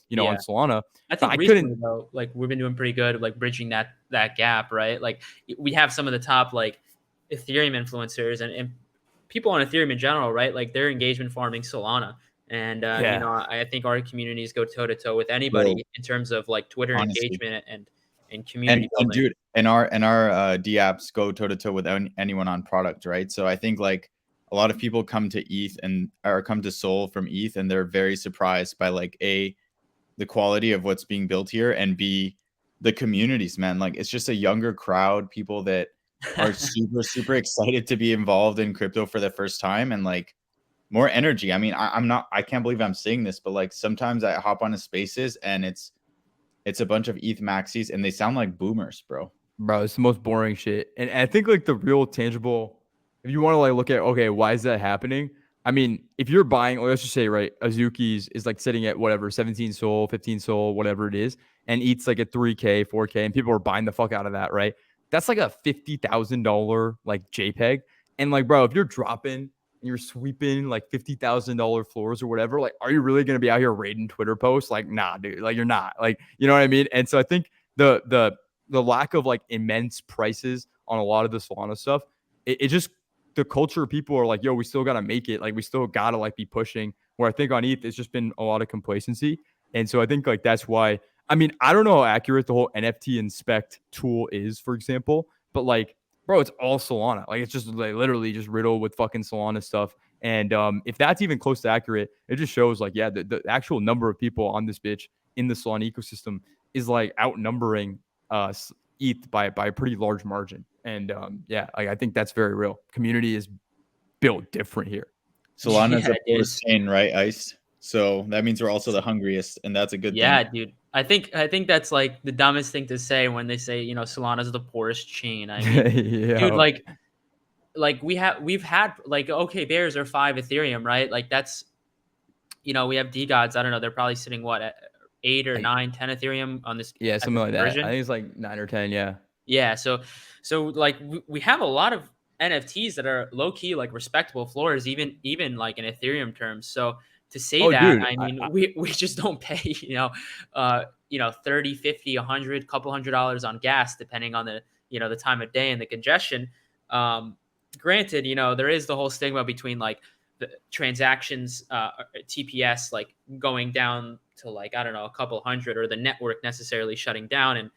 Yeah. Solana. I But think I recently couldn't. though, like we've been doing pretty good, like bridging that gap, right? Like we have some of the top like Ethereum influencers and people on Ethereum in general, right? Like they're engagement farming Solana. And Yeah. I think our communities go toe to toe with Bro, anybody in terms of like Twitter honestly. engagement and community And building. dude, and our D apps go toe to toe with anyone on product, right? So I think like a lot of people come to ETH or come to Sol from ETH, and they're very surprised by like the quality of what's being built here, and B, the communities, man. Like it's just a younger crowd, people that are super excited to be involved in crypto for the first time, and like more energy. I mean, I can't believe I'm saying this, but like sometimes I hop onto spaces and it's a bunch of ETH maxis and they sound like boomers, bro. Bro, it's the most boring shit. And I think like the real tangible, if you want to like look at, okay, why is that happening? I mean, if you're buying, let's just say, right, Azuki's is like sitting at whatever, 17 Sol, 15 Sol, whatever it is, and eats like at 3K, 4K, and people are buying the fuck out of that, right? That's like a $50,000 like JPEG. And like, bro, if you're dropping and you're sweeping like $50,000 floors or whatever, like, are you really going to be out here raiding Twitter posts? Like, nah, dude, like you're not. Like, you know what I mean? And so I think the lack of like immense prices on a lot of the Solana stuff, it just, the culture of people are like, yo, we still got to make it. Like, we still got to like be pushing. Where I think on ETH, it's just been a lot of complacency. And so I think like that's why, I mean, I don't know how accurate the whole NFT inspect tool is, for example, but like, bro, it's all Solana. Like, it's just like literally just riddled with fucking Solana stuff. And if that's even close to accurate, it just shows like, yeah, the actual number of people on this bitch in the Solana ecosystem is like outnumbering ETH by a pretty large margin. And yeah, I think that's very real. Community is built different here. Solana's Yeah, a dude. first chain, right, Ice? So that means we're also the hungriest, and that's a good Yeah, thing. dude. I think that's like the dumbest thing to say when they say, Solana's the poorest chain. I mean, dude, Yeah. like we've had like, okay, bears are 5 Ethereum, right? Like that's, we have Degods. I don't know, they're probably sitting what at 8 or Like, 9, 10 Ethereum on this yeah, at something this like that. I version. think it's like 9 or 10. Yeah. Yeah, so like we have a lot of NFTs that are low key like respectable floors, even like in Ethereum terms. So to say Oh, that, dude. I mean, we just don't pay, 30, 50, 100, couple $100 on gas depending on the time of day and the congestion. Granted, there is the whole stigma between like the transactions, TPS, like going down to like, I don't know, a couple hundred, or the network necessarily shutting down. And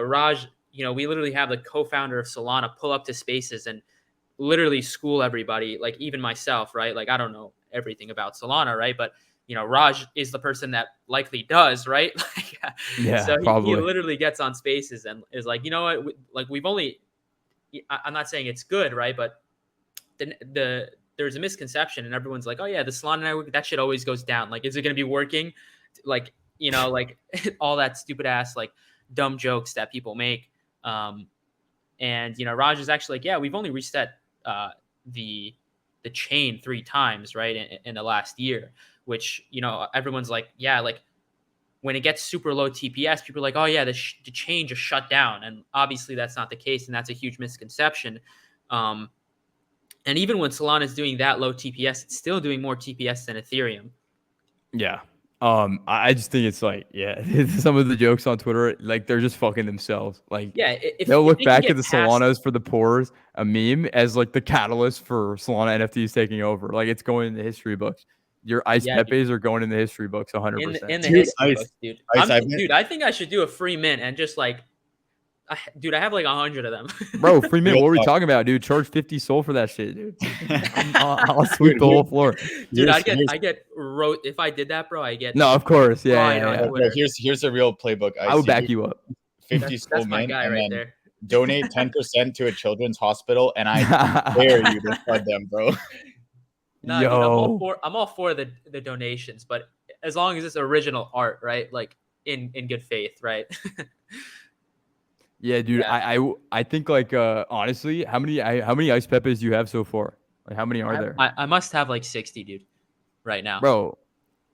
Raj, we literally have the co-founder of Solana pull up to spaces and literally school everybody, like even myself, right? Like I don't know everything about Solana, right? But Raj is the person that likely does, right? Yeah, So he probably. literally gets on spaces and is like, you know what? Like we've only, I'm not saying it's good, right? But there's a misconception, and everyone's like, oh yeah, the Solana network, that shit always goes down. Like, is it going to be working? Like, like all that stupid ass like dumb jokes that people make. And Raj is actually like, yeah, we've only reset the chain 3 times, right, in the last year, which everyone's like, yeah, like when it gets super low TPS, people are like, oh yeah, the chain just shut down, and obviously that's not the case, and that's a huge misconception. And even when Solana is doing that low TPS, it's still doing more TPS than Ethereum. Yeah. I just think it's like, yeah, some of the jokes on Twitter, like they're just fucking themselves. Like, Yeah, they'll if look they can back at get the past, Solanas for the poors, a meme, as like the catalyst for Solana NFTs taking over. Like, it's going in the history books. Your Ice yeah, dude, Pepes are going in the history books 100%. in the Dude, history Ice, books, dude. Ice, I've been, Dude, I think I should do a free mint and just like, dude, I have like 100 of them. Bro, free mint, real what are we talk. talking about, dude? Charge 50 Sol for that shit, dude. I'll sweep Dude, the whole floor. Dude, I here's get wrote if I did that, bro. I get No, of course. Yeah, fried yeah, on yeah. bro, Twitter. here's a real playbook. I would You back do you up. 50 Sol That's my mint, guy and right then there. donate 10% to a children's hospital, and I dare you to flood them, bro. No, dude, Yo. I'm all for the donations, but as long as it's original art, right? Like in good faith, right? Yeah, dude. Yeah. I think like honestly, how many Ice Pepes do you have so far? Like, how many are there? I must have like 60, dude, right now. Bro,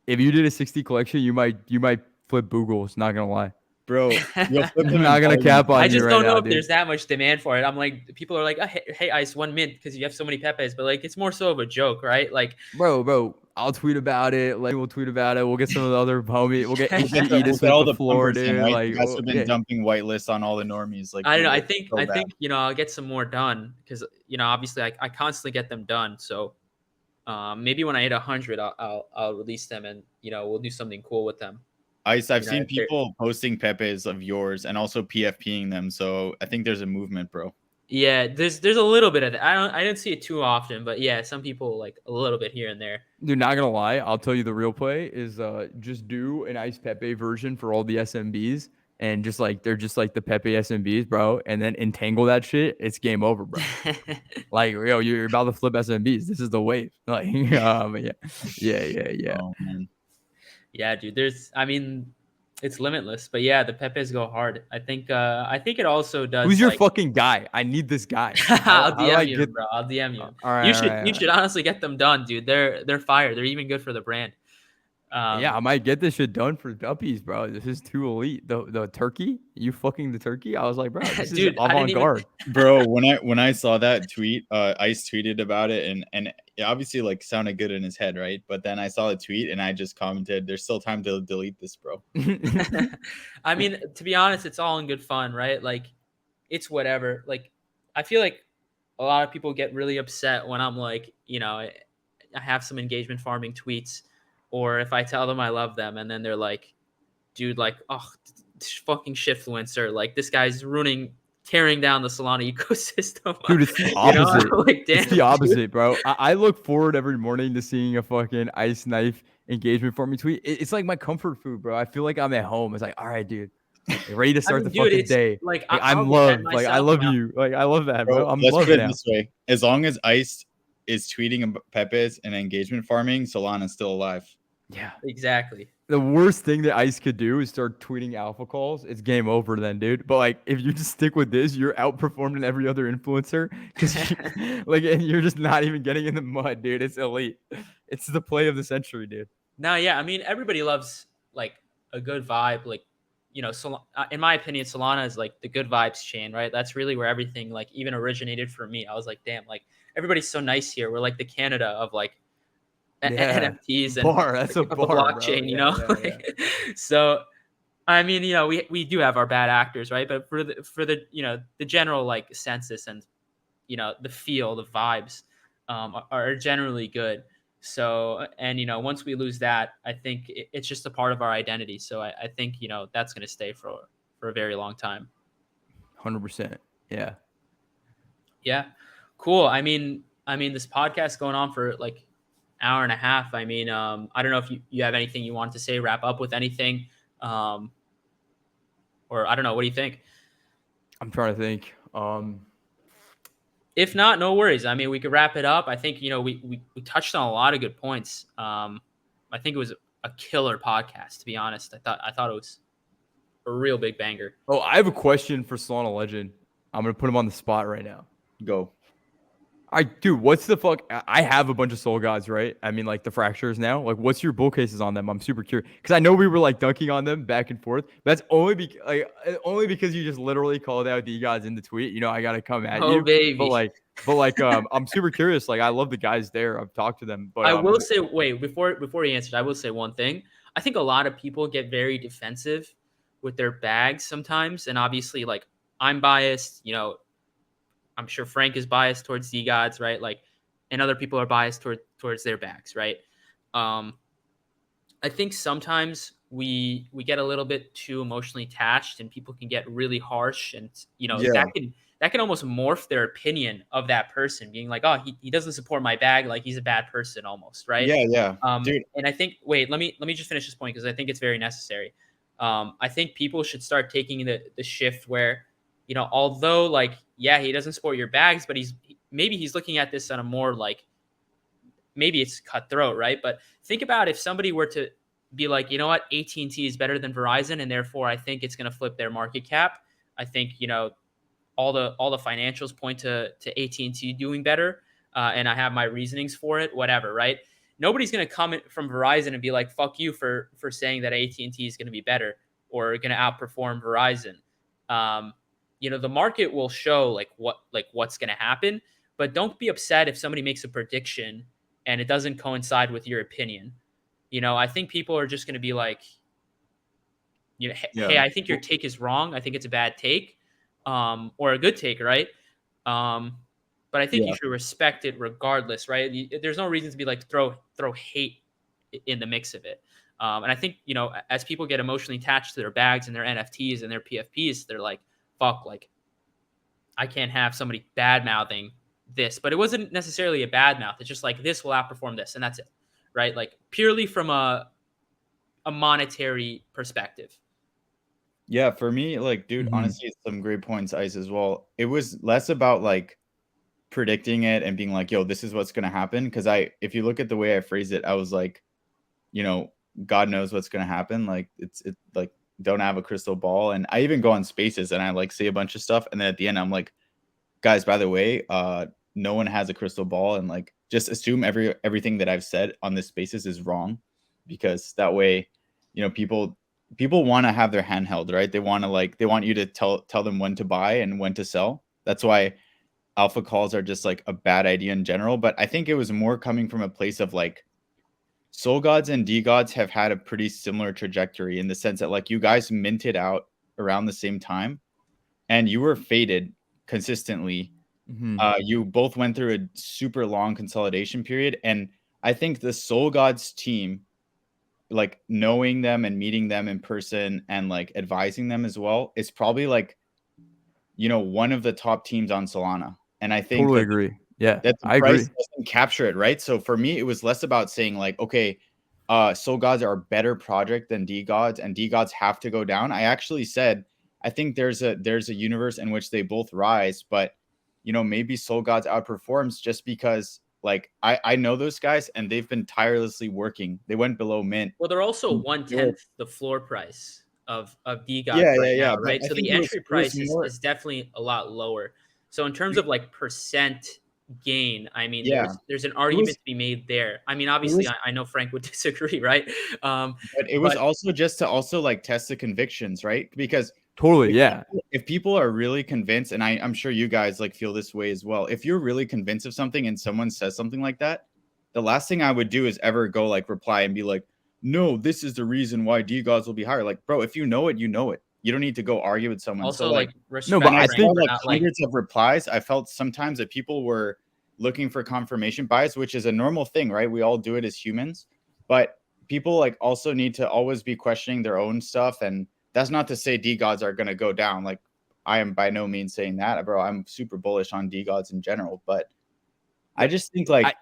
if you did a 60 collection, you might flip Boogles, not gonna lie. Bro, you'll flip them I'm in not gonna parliament. cap on I you just right don't know now, if dude. there's that much demand for it. I'm like, people are like, oh, hey, Ice, 1 mint because you have so many Pepes, but like, it's more so of a joke, right? Like, Bro, I'll tweet about it. Like, we'll tweet about it. We'll get some of the other homie. We'll get We'll Anthony get Edis with all the the floor, pumpers in, dude. right? Like, You guys have been yeah. dumping whitelists on all the normies. Like, I don't know. I it's think so I bad. think I'll get some more done because obviously I constantly get them done. So maybe when I hit 100, I'll release them and we'll do something cool with them. Ice, I've seen if they're- people posting Pepes of yours and also PFPing them. So I think there's a movement, bro. Yeah, there's a little bit of that. I didn't see it too often, but yeah, some people like a little bit here and there. Dude, not gonna lie, I'll tell you the real play is just do an Ice Pepe version for all the SMBs and just like they're just like the Pepe SMBs, bro, and then entangle that shit. It's game over, bro. Like, yo, you're about to flip SMBs. This is the wave. Like, but yeah. Oh man. Yeah, dude. It's limitless, but yeah, the Pepes go hard. I think it also does. Who's your fucking guy? I need this guy. I'll How do I DM you, get? bro. I'll DM you. All right, You should honestly get them done, dude. They're fire. They're even good for the brand. Yeah, I might get this shit done for Duppies, bro. This is too elite. The turkey, you fucking the turkey. I was like, bro, this Dude, is avant garde. Bro, when I saw that tweet, Ice tweeted about it and it obviously like sounded good in his head, right? But then I saw the tweet and I just commented, "There's still time to delete this, bro." I mean, to be honest, it's all in good fun, right? Like, it's whatever. Like, I feel like a lot of people get really upset when I'm like, I have some engagement farming tweets, or if I tell them I love them, and then they're like, dude, like, oh, fucking shitfluencer, like this guy's tearing down the Solana ecosystem. Dude, it's the opposite. Like, damn, it's the opposite, bro. I look forward every morning to seeing a fucking Ice Knife engagement for me tweet. It's like my comfort food, bro. I feel like I'm at home. It's like, all right, dude, ready to start the fucking day. Like, I'm loved. Like, I love you. Like, I love that, bro. I'm let's loved put it now. this way: as long as Ice is tweeting about Pepes and engagement farming, Solana's still alive. Yeah, exactly. The worst thing that Ice could do is start tweeting alpha calls. It's game over then, dude. But like, if you just stick with this, you're outperformed in every other influencer because like, and you're just not even getting in the mud, dude. It's elite. It's the play of the century, dude. No, yeah, I mean, everybody loves like a good vibe. Like, in my opinion, Solana is like the good vibes chain, right? That's really where everything like even originated for me. I was like, damn, like everybody's so nice here. We're like the Canada of like NFTs and that's a bar, blockchain, bro. So, I mean, we do have our bad actors, right? But for the the general like census and the feel, the vibes are generally good. So, and once we lose that, I think it's just a part of our identity. So I think that's going to stay for a very long time. 100%. Yeah. Yeah. Cool. I mean, this podcast going on for like hour and a half. I mean, I don't know if you have anything you want to say, wrap up with anything, or I don't know. What do you think? I'm trying to think. If not, no worries. I mean, we could wrap it up. I think, we touched on a lot of good points. I think it was a killer podcast, to be honest. I thought it was a real big banger. Oh, I have a question for Solana Legend. I'm going to put him on the spot right now. Go. Dude, what's the fuck? I have a bunch of soul gods, right? I mean, like the fractures now. Like, what's your bull cases on them? I'm super curious because I know we were like dunking on them back and forth. But that's only because you just literally called out Degods in the tweet. I gotta come at you. Baby. But like, I'm super curious. Like, I love the guys there. I've talked to them. But I will say, wait, before he answers, I will say one thing. I think a lot of people get very defensive with their bags sometimes, and obviously, like, I'm biased. I'm sure Frank is biased towards Degods, right? Like, and other people are biased towards their bags, right? I think sometimes we get a little bit too emotionally attached, and people can get really harsh, and that can almost morph their opinion of that person, being like, oh, he doesn't support my bag, like he's a bad person, almost, right? Yeah. Dude. And I think, wait, let me just finish this point because I think it's very necessary. I think people should start taking the shift where, although like, yeah, he doesn't support your bags, but he's looking at this on a more like, maybe it's cutthroat, right? But think about if somebody were to be like, you know what, AT&T is better than Verizon, and therefore I think it's going to flip their market cap. I think, all the financials point to AT&T doing better, and I have my reasonings for it, whatever, right? Nobody's going to come from Verizon and be like, fuck you for saying that AT&T is going to be better or going to outperform Verizon. The market will show like what's going to happen, but don't be upset if somebody makes a prediction and it doesn't coincide with your opinion, I think people are just going to be like, hey, I think your take is wrong. I think it's a bad take, or a good take, right? But I think you should respect it regardless, right? There's no reason to be like throw hate in the mix of it. And I think as people get emotionally attached to their bags and their NFTs and their PFPs, they're like, fuck, like I can't have somebody bad mouthing this, but it wasn't necessarily a bad mouth. It's just like this will outperform this, and that's it, right? Like purely from a monetary perspective. Yeah, for me, like, dude, honestly, it's some great points, Ice, as well. It was less about like predicting it and being like, yo, this is what's gonna happen. Because if you look at the way I phrased it, I was like, God knows what's gonna happen. Like, it's like, don't have a crystal ball. And I even go on Spaces and I like say a bunch of stuff, and then at the end I'm like, guys, by the way, no one has a crystal ball, and like just assume everything that I've said on this Spaces is wrong, because that way, people want to have their hand held, right? They want you to tell them when to buy and when to sell. That's why alpha calls are just like a bad idea in general. But I think it was more coming from a place of like, Soul Gods and Degods have had a pretty similar trajectory, in the sense that like you guys minted out around the same time and you were faded consistently. You both went through a super long consolidation period. And I think the Soul Gods team, like knowing them and meeting them in person and like advising them as well, is probably like, one of the top teams on Solana. And I think Totally agree. Yeah, that the I price agree. doesn't capture it, right? So for me, it was less about saying like, okay, Soul Gods are a better project than Degods, and Degods have to go down. I actually said, I think there's a universe in which they both rise, but maybe Soul Gods outperforms, just because like I know those guys and they've been tirelessly working. They went below mint. Well, they're also 1/10 the floor price of Degods right Yeah. now, But right? I So think the it was entry it was price more. is definitely a lot lower. So in terms of like percent gain, I mean, Yeah, there's an it was argument to be made there. I mean, it obviously, was I know Frank would disagree, right? but it was But also just to also like test the convictions, right? Because Totally. if Yeah. if people are really convinced, and I'm sure you guys like feel this way as well, if you're really convinced of something and someone says something like that, the last thing I would do is ever go like reply and be like, no, this is the reason why Degods will be higher. Like, bro, if you know it, you know it. You don't need to go argue with someone. So also, like, like, No, when but respect I I Frank saw think for like not like. hundreds of replies, I felt sometimes that people were looking for confirmation bias, which is a normal thing, right? We all do it as humans, but people like also need to always be questioning their own stuff. And that's not to say Degods are going to go down. Like, I am by no means saying that, bro. I'm super bullish on Degods in general, but I just think like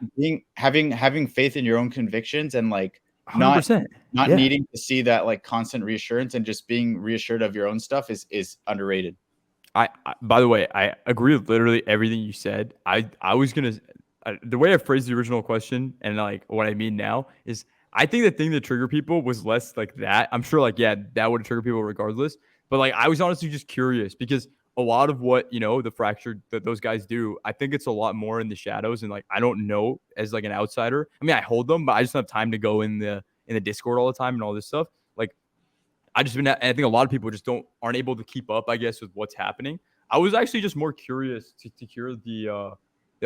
having faith in your own convictions, and like not 100%. not Yeah. needing to see that like constant reassurance, and just being reassured of your own stuff is underrated. By the way, I agree with literally everything you said. I was gonna the way I phrased the original question and like what I mean now is I think the thing that triggered people was less like that. I'm sure like yeah that would trigger people regardless. But like I was honestly just curious because a lot of what the fractured that those guys do, I think it's a lot more in the shadows and like I don't know as like an outsider. I mean I hold them, but I just don't have time to go in the Discord all the time and all this stuff. Like I think a lot of people just aren't able to keep up, I guess, with what's happening. I was actually just more curious to hear the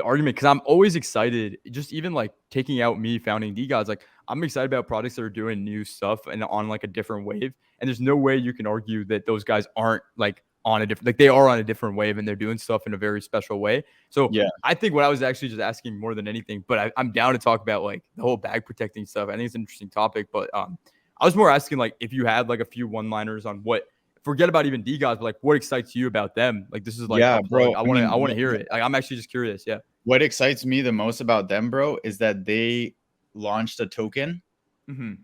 argument because I'm always excited. Just even like taking out me founding Degods, like I'm excited about products that are doing new stuff and on like a different wave. And there's no way you can argue that those guys aren't like on a different, like they are on a different wave and they're doing stuff in a very special way. So Yeah. I think what I was actually just asking more than anything, but I'm down to talk about like the whole bag protecting stuff. I think it's an interesting topic, but I was more asking like if you had like a few one-liners on what, forget about even Degods, but like what excites you about them. Like this is like Yeah, a plug. bro. I I mean, want to hear it. Like I'm actually just curious. Yeah. what excites me the most about them, bro, is that they launched a token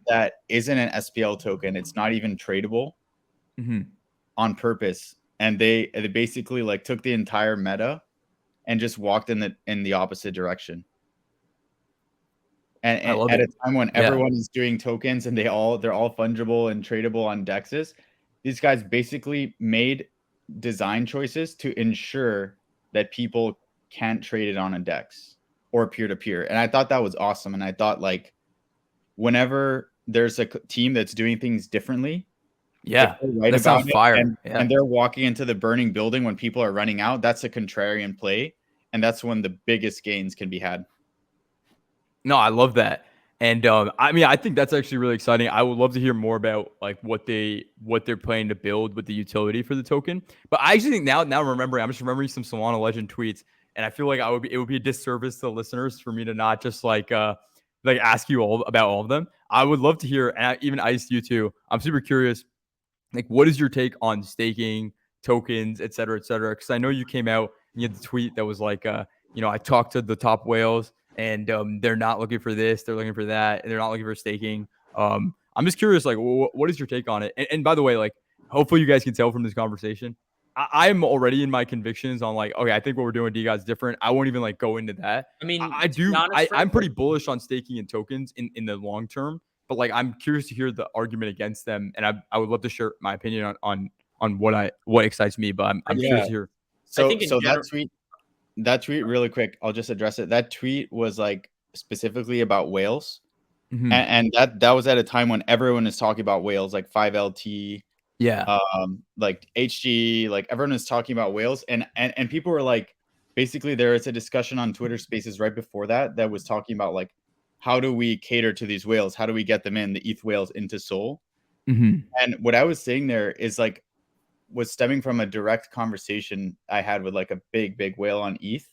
that isn't an SPL token. It's not even tradable on purpose. And they basically like took the entire meta and just walked in the opposite direction. I And love at a it. time when Yeah. everyone is doing tokens and they're all fungible and tradable on dexes, these guys basically made design choices to ensure that people can't trade it on a dex or peer to peer. And I thought that was awesome. And I thought like whenever there's a team that's doing things differently, if Yeah. they're right That about sounds it fire. Yeah. and they're walking into the burning building when people are running out, that's a contrarian play. And that's when the biggest gains can be had. No, I love that. And I mean, I think that's actually really exciting. I would love to hear more about like what they're planning to build with the utility for the token. But I actually think now remembering, I'm just remembering some Solana Legend tweets, and I feel like it would be a disservice to the listeners for me to not just like ask you all about all of them. I would love to hear, and even Ice you too. I'm super curious. Like, what is your take on staking tokens, et cetera, et cetera? Because I know you came out and you had the tweet that was like, I talked to the top whales and they're not looking for this, they're looking for that, and they're not looking for staking. I'm just curious, like, what is your take on it? And by the way, like, hopefully you guys can tell from this conversation, I'm already in my convictions on like, okay, I think what we're doing with Degods different. I won't even like go into that. I mean, I to be do. honest, I'm Frank, pretty bullish on staking and tokens in the long term, but like I'm curious to hear the argument against them, and I would love to share my opinion on what excites me. But I'm curious Yeah. to hear. I So think in so general, that tweet really quick, I'll just address it. That tweet was like specifically about whales. Mm-hmm. And that was at a time when everyone is talking about whales, like 5LT, Yeah. like HG, like everyone is talking about whales, and people were like, basically there was a discussion on Twitter Spaces right before that was talking about like, how do we cater to these whales? How do we get them in the ETH whales into Sol? Mm-hmm. And what I was saying there is like was stemming from a direct conversation I had with like a big whale on ETH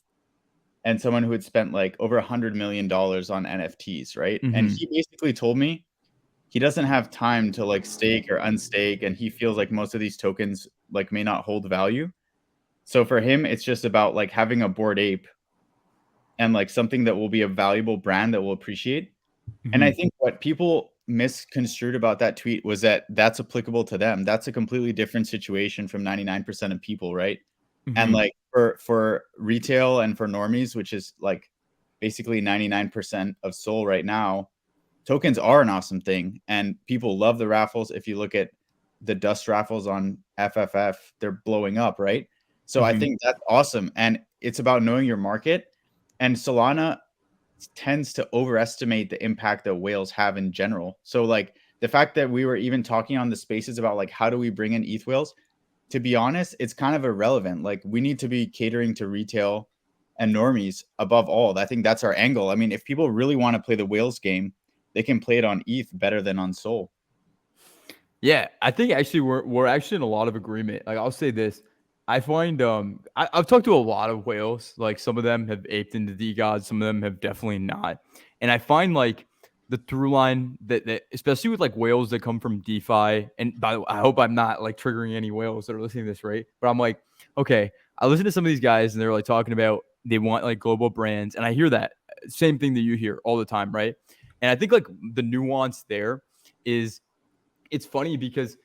and someone who had spent like over $100 million on NFTs, right? And Mm-hmm. he basically told me he doesn't have time to like stake or unstake, and he feels like most of these tokens like may not hold value. So for him, it's just about like having a Bored Ape and like something that will be a valuable brand that will appreciate. And I Mm-hmm. think what people misconstrued about that tweet was that that's applicable to them. That's a completely different situation from 99% of people, right? And Mm-hmm. like for retail and for normies, which is like basically 99% of Sol right now, tokens are an awesome thing and people love the raffles. If you look at the dust raffles on FFF, they're blowing up, right? So I Mm-hmm. think that's awesome. And it's about knowing your market. And Solana tends to overestimate the impact that whales have in general. So like the fact that we were even talking on the spaces about like how do we bring in ETH whales, to be honest, it's kind of irrelevant. Like we need to be catering to retail and normies above all. I think that's our angle. I mean, if people really want to play the whales game, they can play it on ETH better than on Sol. Yeah, I think actually we're actually in a lot of agreement. Like I'll say this, I find I've talked to a lot of whales. Like some of them have aped into Degods, some of them have definitely not. And I find like the through line that especially with like whales that come from DeFi. And by the way, I hope I'm not like triggering any whales that are listening to this, right? But I'm like, okay, I listen to some of these guys and they're like talking about they want like global brands, and I hear that same thing that you hear all the time, right? And I think like the nuance there is it's funny because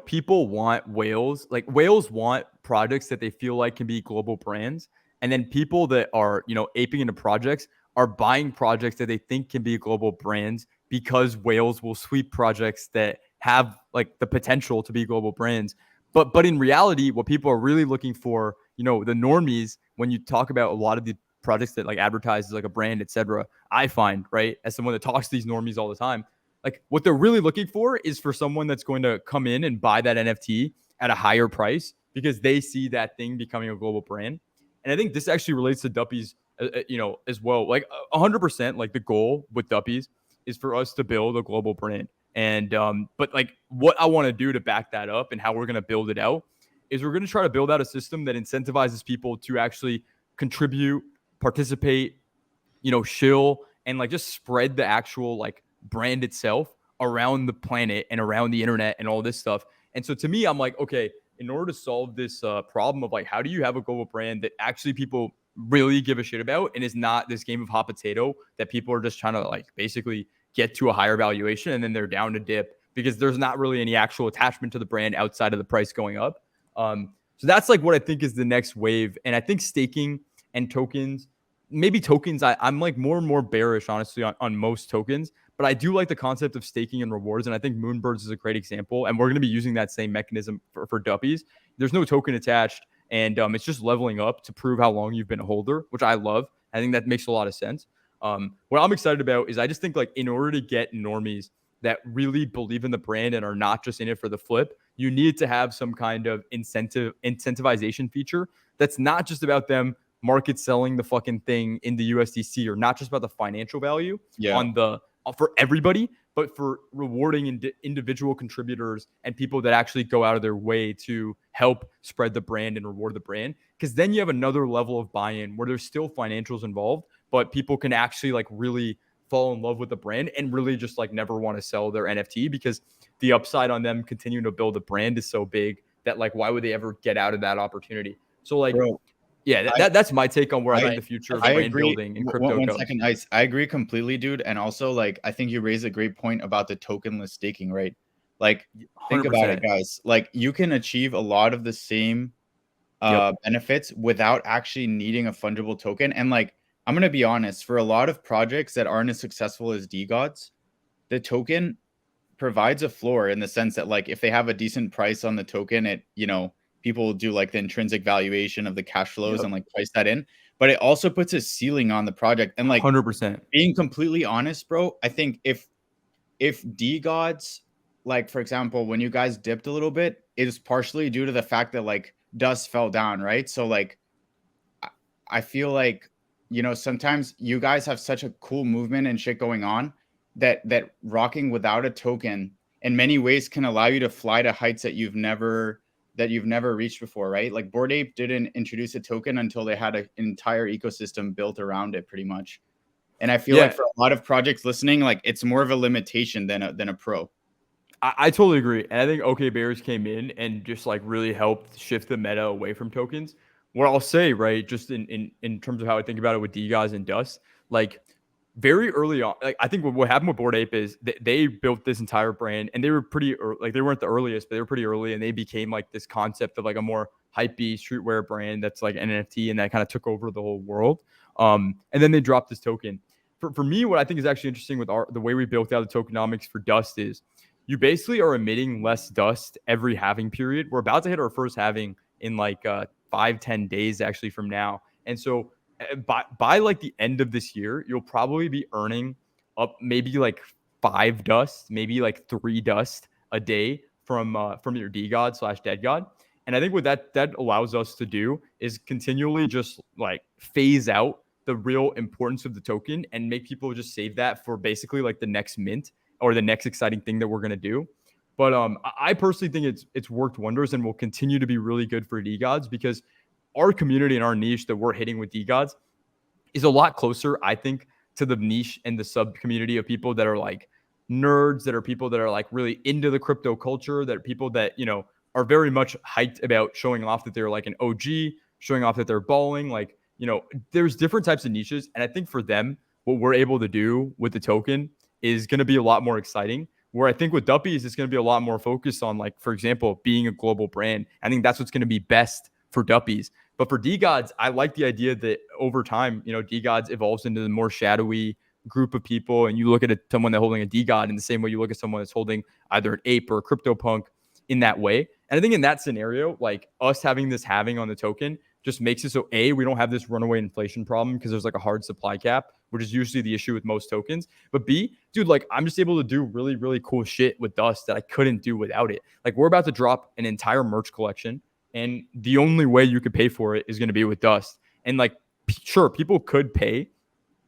people want whales, like whales want projects that they feel like can be global brands, and then people that are aping into projects are buying projects that they think can be global brands because whales will sweep projects that have like the potential to be global brands. But in reality, what people are really looking for, the normies, when you talk about a lot of the projects that like advertise as like a brand, etc., I find, right, as someone that talks to these normies all the time, like what they're really looking for is for someone that's going to come in and buy that NFT at a higher price because they see that thing becoming a global brand. And I think this actually relates to Duppies, as well. Like 100%, like the goal with Duppies is for us to build a global brand. And but like what I want to do to back that up and how we're going to build it out is we're going to try to build out a system that incentivizes people to actually contribute, participate, shill, and like just spread the actual like brand itself around the planet and around the internet and all this stuff. And so to me, I'm like, okay, in order to solve this problem of like, how do you have a global brand that actually people really give a shit about and is not this game of hot potato that people are just trying to like basically get to a higher valuation and then they're down to dip because there's not really any actual attachment to the brand outside of the price going up. So that's like what I think is the next wave. And I think staking and tokens, maybe tokens, I'm like more and more bearish, honestly, on most tokens. But I do like the concept of staking and rewards. And I think Moonbirds is a great example. And we're going to be using that same mechanism for Duppies. There's no token attached. And it's just leveling up to prove how long you've been a holder, which I love. I think that makes a lot of sense. What I'm excited about is I just think like in order to get normies that really believe in the brand and are not just in it for the flip, you need to have some kind of incentivization feature that's not just about them market selling the fucking thing in the USDC are not just about the financial value on the for everybody, but for rewarding individual contributors and people that actually go out of their way to help spread the brand and reward the brand. Because then you have another level of buy-in where there's still financials involved, but people can actually like really fall in love with the brand and really just like never want to sell their NFT, because the upside on them continuing to build a brand is so big that like why would they ever get out of that opportunity? So like, Bro, yeah, that's my take on where I think the future of I brand agree. building in crypto One goes. second, Ice. I agree completely, dude. And also, like, I think you raised a great point about the tokenless staking, right? Like, think about it, 100%. guys. Like, you can achieve a lot of the same benefits without actually needing a fungible token. And like, I'm gonna be honest, for a lot of projects that aren't as successful as Degods, the token provides a floor in the sense that like if they have a decent price on the token, it, you know, people will do like the intrinsic valuation of the cash flows and like price that in. But it also puts a ceiling on the project. And like 100%. being completely honest, bro, I think if Degods, like for example, when you guys dipped a little bit, it is partially due to the fact that like dust fell down, right? So like I feel like, you know, sometimes you guys have such a cool movement and shit going on that rocking without a token in many ways can allow you to fly to heights that you've never reached before, right? Like Bored Ape didn't introduce a token until they had an entire ecosystem built around it, pretty much. And I feel like for a lot of projects listening, like it's more of a limitation than a pro. I totally agree. And I think OK Bears came in and just like really helped shift the meta away from tokens. What I'll say, right, just in terms of how I think about it with Degods and Dust, like very early on, like I think what happened with Bored Ape is they built this entire brand and they were pretty like they weren't the earliest, but they were pretty early, and they became like this concept of like a more hypey streetwear brand that's like an NFT, and that kind of took over the whole world. And then they dropped this token. For me, what I think is actually interesting with the way we built out the tokenomics for Dust is you basically are emitting less dust every halving period. We're about to hit our first halving in like 5-10 days actually from now. And so by like the end of this year, you'll probably be earning up maybe like 5 dust, maybe like 3 dust a day from your DGod / dead god. And I think what that allows us to do is continually just like phase out the real importance of the token and make people just save that for basically like the next mint or the next exciting thing that we're going to do. But I personally think it's worked wonders and will continue to be really good for DGods, because our community and our niche that we're hitting with DGods is a lot closer, I think, to the niche and the sub community of people that are like nerds, that are people that are like really into the crypto culture, that are people that, you know, are very much hyped about showing off that they're like an OG, showing off that they're balling. Like, you know, there's different types of niches. And I think for them, what we're able to do with the token is going to be a lot more exciting. Where I think with Duppies, it's going to be a lot more focused on, like, for example, being a global brand. I think that's what's going to be best for Duppies. But for Degods, I like the idea that over time, you know, Degods evolves into the more shadowy group of people. And you look at someone that's holding a Degod in the same way you look at someone that's holding either an ape or a CryptoPunk in that way. And I think in that scenario, like us having this halving on the token just makes it so we don't have this runaway inflation problem because there's like a hard supply cap, which is usually the issue with most tokens. But B, dude, like I'm just able to do really, really cool shit with Dust that I couldn't do without it. Like we're about to drop an entire merch collection, and the only way you could pay for it is going to be with Dust. And like, sure, people could pay,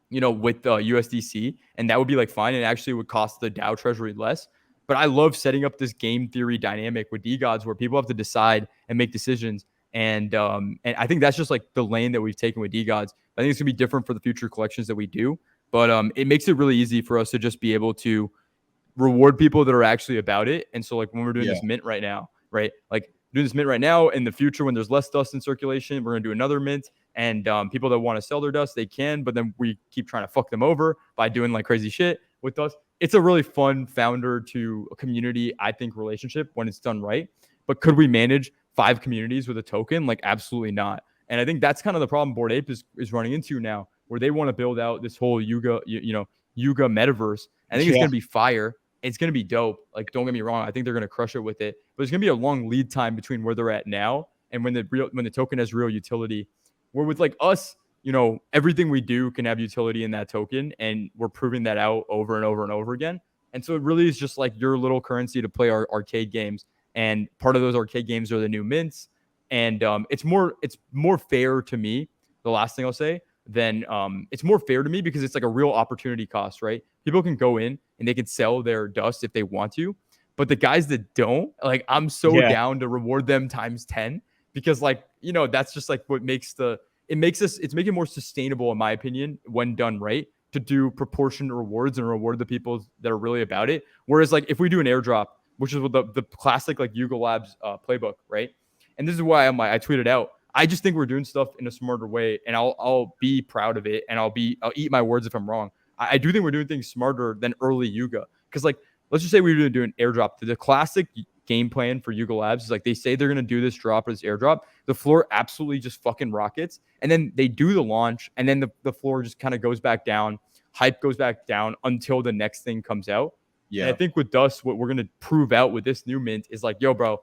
you know, with USDC, and that would be like fine. And actually would cost the DAO treasury less. But I love setting up this game theory dynamic with Degods where people have to decide and make decisions. And I think that's just like the lane that we've taken with Degods. I think it's gonna be different for the future collections that we do. But it makes it really easy for us to just be able to reward people that are actually about it. And so like when we're doing this mint right now, right? Like doing this mint right now, in the future when there's less dust in circulation, we're gonna do another mint. And people that want to sell their dust, they can, but then we keep trying to fuck them over by doing like crazy shit with dust. It's a really fun founder to a community, I think, relationship when it's done right. But could we manage 5 communities with a token? Like, absolutely not. And I think that's kind of the problem Bored Ape is running into now, where they want to build out this whole Yuga metaverse. I think it's going to be fire. It's going to be dope. Like, don't get me wrong. I think they're going to crush it with it. But there's going to be a long lead time between where they're at now and when the token has real utility. Where with like us, you know, everything we do can have utility in that token, and we're proving that out over and over and over again. And so it really is just like your little currency to play our arcade games. And part of those arcade games are the new mints. And it's more fair to me the last thing I'll say, then it's more fair to me because it's like a real opportunity cost, right? People can go in and they can sell their dust if they want to. But the guys that don't, like, I'm so down to reward them times 10 because, like, that's just like what makes it's making it more sustainable, in my opinion, when done right, to do proportionate rewards and reward the people that are really about it. Whereas, like, if we do an airdrop, which is what the classic, like, Yuga Labs playbook, right? And this is why I tweeted out, I just think we're doing stuff in a smarter way, and I'll be proud of it, and I'll eat my words if I'm wrong. I do think we're doing things smarter than early Yuga. Because, like, let's just say we were doing an airdrop. The classic game plan for Yuga Labs is like they say they're going to do this drop or this airdrop. The floor absolutely just fucking rockets. And then they do the launch, and then the floor just kind of goes back down. Hype goes back down until the next thing comes out. Yeah. And I think with Dust, what we're going to prove out with this new mint is like, yo, bro,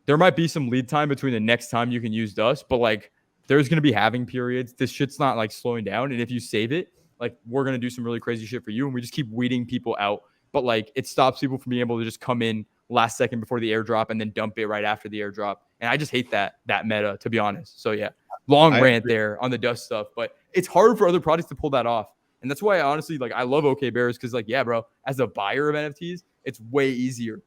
there might be some lead time between the next time you can use Dust, but like there's going to be halving periods. This shit's not like slowing down. And if you save it, like we're going to do some really crazy shit for you. And we just keep weeding people out. But like it stops people from being able to just come in last second before the airdrop and then dump it right after the airdrop. And I just hate that meta, to be honest. So yeah, long rant there on the Dust stuff, but it's hard for other products to pull that off. And that's why I honestly, like, I love OK Bears because, like, yeah, bro, as a buyer of NFTs, it's way easier.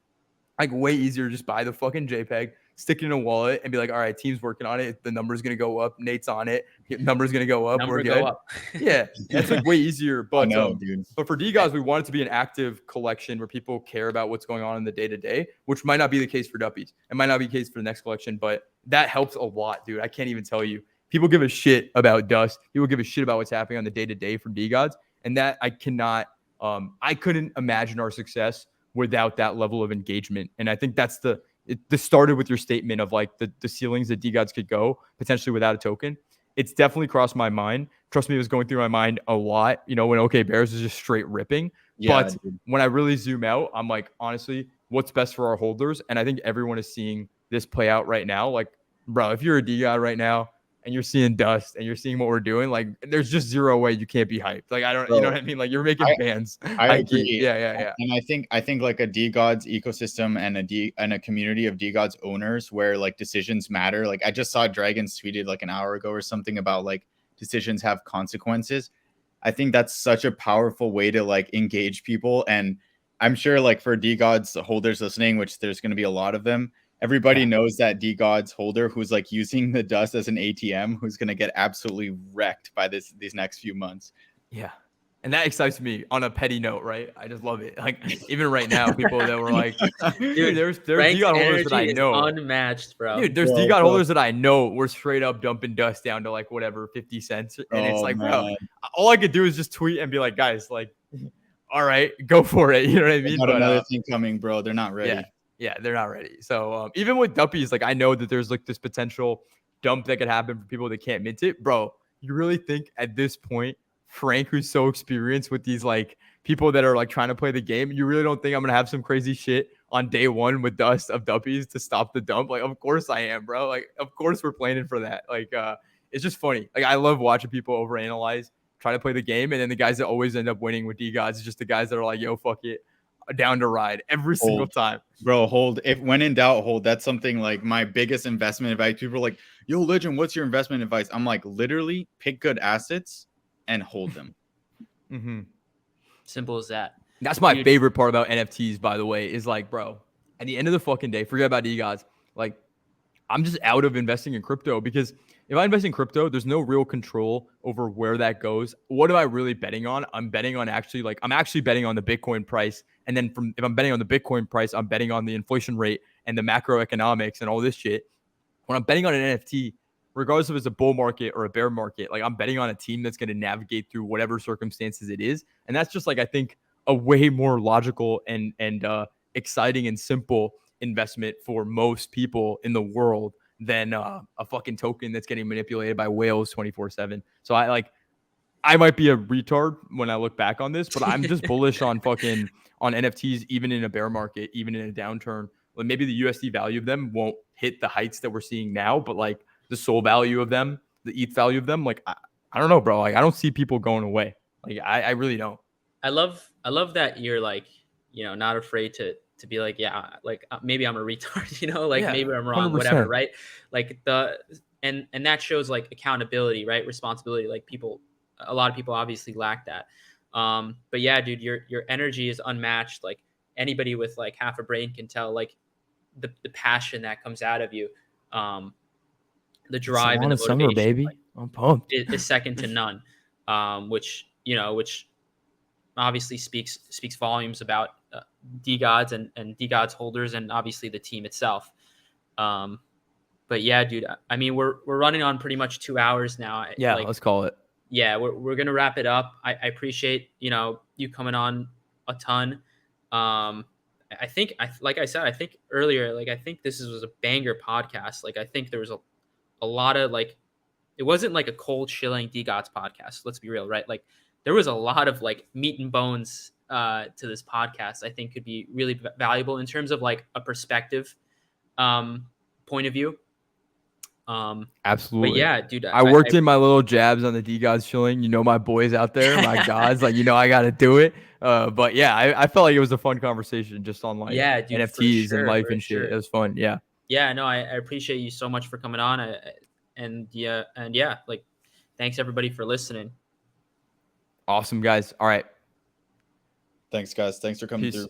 Like, way easier to just buy the fucking JPEG, stick it in a wallet, and be like, all right, team's working on it. The number's going to go up. Nate's on it. Number's going to go up. We're good. Yeah, it's like way easier. But, but for Degods, we want it to be an active collection where people care about what's going on in the day-to-day, which might not be the case for Duppies. It might not be the case for the next collection, but that helps a lot, dude. I can't even tell you. People give a shit about Dust. People give a shit about what's happening on the day-to-day from Degods. And that I couldn't imagine our success without that level of engagement. And I think that's this started with your statement of like the ceilings that Degods could go potentially without a token. It's definitely crossed my mind. Trust me, it was going through my mind a lot, when OK Bears is just straight ripping. Yeah, but when I really zoom out, I'm like, honestly, what's best for our holders? And I think everyone is seeing this play out right now. Like, bro, if you're a Degod right now, and you're seeing Dust and you're seeing what we're doing, like there's just zero way you can't be hyped. Like, I don't, you know what I mean? Like you're making fans. I agree. Yeah. And I think like a Degods ecosystem and a community of Degods owners where like decisions matter. Like I just saw Dragons tweeted like an hour ago or something about like decisions have consequences. I think that's such a powerful way to like engage people. And I'm sure like for Degods holders listening, which there's going to be a lot of them, everybody knows that Degods holder who's like using the Dust as an ATM, who's going to get absolutely wrecked by these next few months. Yeah. And that excites me on a petty note, right? I just love it. Like even right now, people that were like, dude, there's Degod holders that I know. Unmatched, bro. Dude, there's Degod holders that I know were straight up dumping Dust down to like whatever, 50 cents. And it's like, bro, all I could do is just tweet and be like, guys, like, all right, go for it. You know what I mean? But another thing coming, bro. They're not ready. Yeah, they're not ready. So even with Duppies, like I know that there's like this potential dump that could happen for people that can't mint it. Bro, you really think at this point, Frank, who's so experienced with these like people that are like trying to play the game, you really don't think I'm going to have some crazy shit on day one with Dust of Duppies to stop the dump? Like, of course I am, bro. Like, of course we're planning for that. Like, it's just funny. Like, I love watching people overanalyze, try to play the game. And then the guys that always end up winning with Degods is just the guys that are like, yo, fuck it. Down to ride every single time. Bro, hold. If when in doubt, hold. That's something like my biggest investment advice. People are like, yo, Legend, what's your investment advice? I'm like, literally pick good assets and hold them. Simple as that. That's my favorite part about NFTs, by the way, is like, bro, at the end of the fucking day, forget about Degods. Like, I'm just out of investing in crypto because if I invest in crypto, there's no real control over where that goes. What am I really betting on? I'm betting on I'm actually betting on the Bitcoin price. And then if I'm betting on the Bitcoin price, I'm betting on the inflation rate and the macroeconomics and all this shit. When I'm betting on an NFT, regardless if it's a bull market or a bear market, like I'm betting on a team that's going to navigate through whatever circumstances it is. And that's just like, I think a way more logical and exciting and simple investment for most people in the world than a fucking token that's getting manipulated by whales 24/7. So I might be a retard when I look back on this, but I'm just bullish on NFTs, even in a bear market, even in a downturn. Like maybe the USD value of them won't hit the heights that we're seeing now, but like the SOL value of them, the ETH value of them, like I don't know, bro. Like I don't see people going away. Like I really don't. I love that you're like, not afraid to be like, yeah, like maybe I'm a retard, like maybe I'm wrong, 100%. Whatever, right? Like and that shows like accountability, right? Responsibility. Like a lot of people obviously lack that. But yeah, dude, your energy is unmatched. Like anybody with like half a brain can tell, like the passion that comes out of you, um, the It's drive and the Solana summer, motivation, baby. like I'm pumped. is second to none. Which obviously speaks volumes about Degods and Degods holders, and obviously the team itself. Um, but yeah, dude, I mean, we're running on pretty much 2 hours now. Yeah, let's call it. Yeah, we're gonna wrap it up. I appreciate you coming on a ton. I think like I said, I think earlier, like I think was a banger podcast. Like I think there was a lot of like, it wasn't like a cold chilling Degots podcast. Let's be real, right? Like there was a lot of like meat and bones to this podcast. I think could be really valuable in terms of like a perspective point of view. But Absolutely. yeah, dude, I worked in my little jabs on the Degods chilling. My boys out there, my gods, like I got to do it. But yeah, I felt like it was a fun conversation just on like yeah, dude, NFTs and life and shit. It was fun. Yeah. Yeah, no, I appreciate you so much for coming on. And yeah, like thanks everybody for listening. Awesome, guys. All right. Thanks, guys. Thanks for coming Peace. through.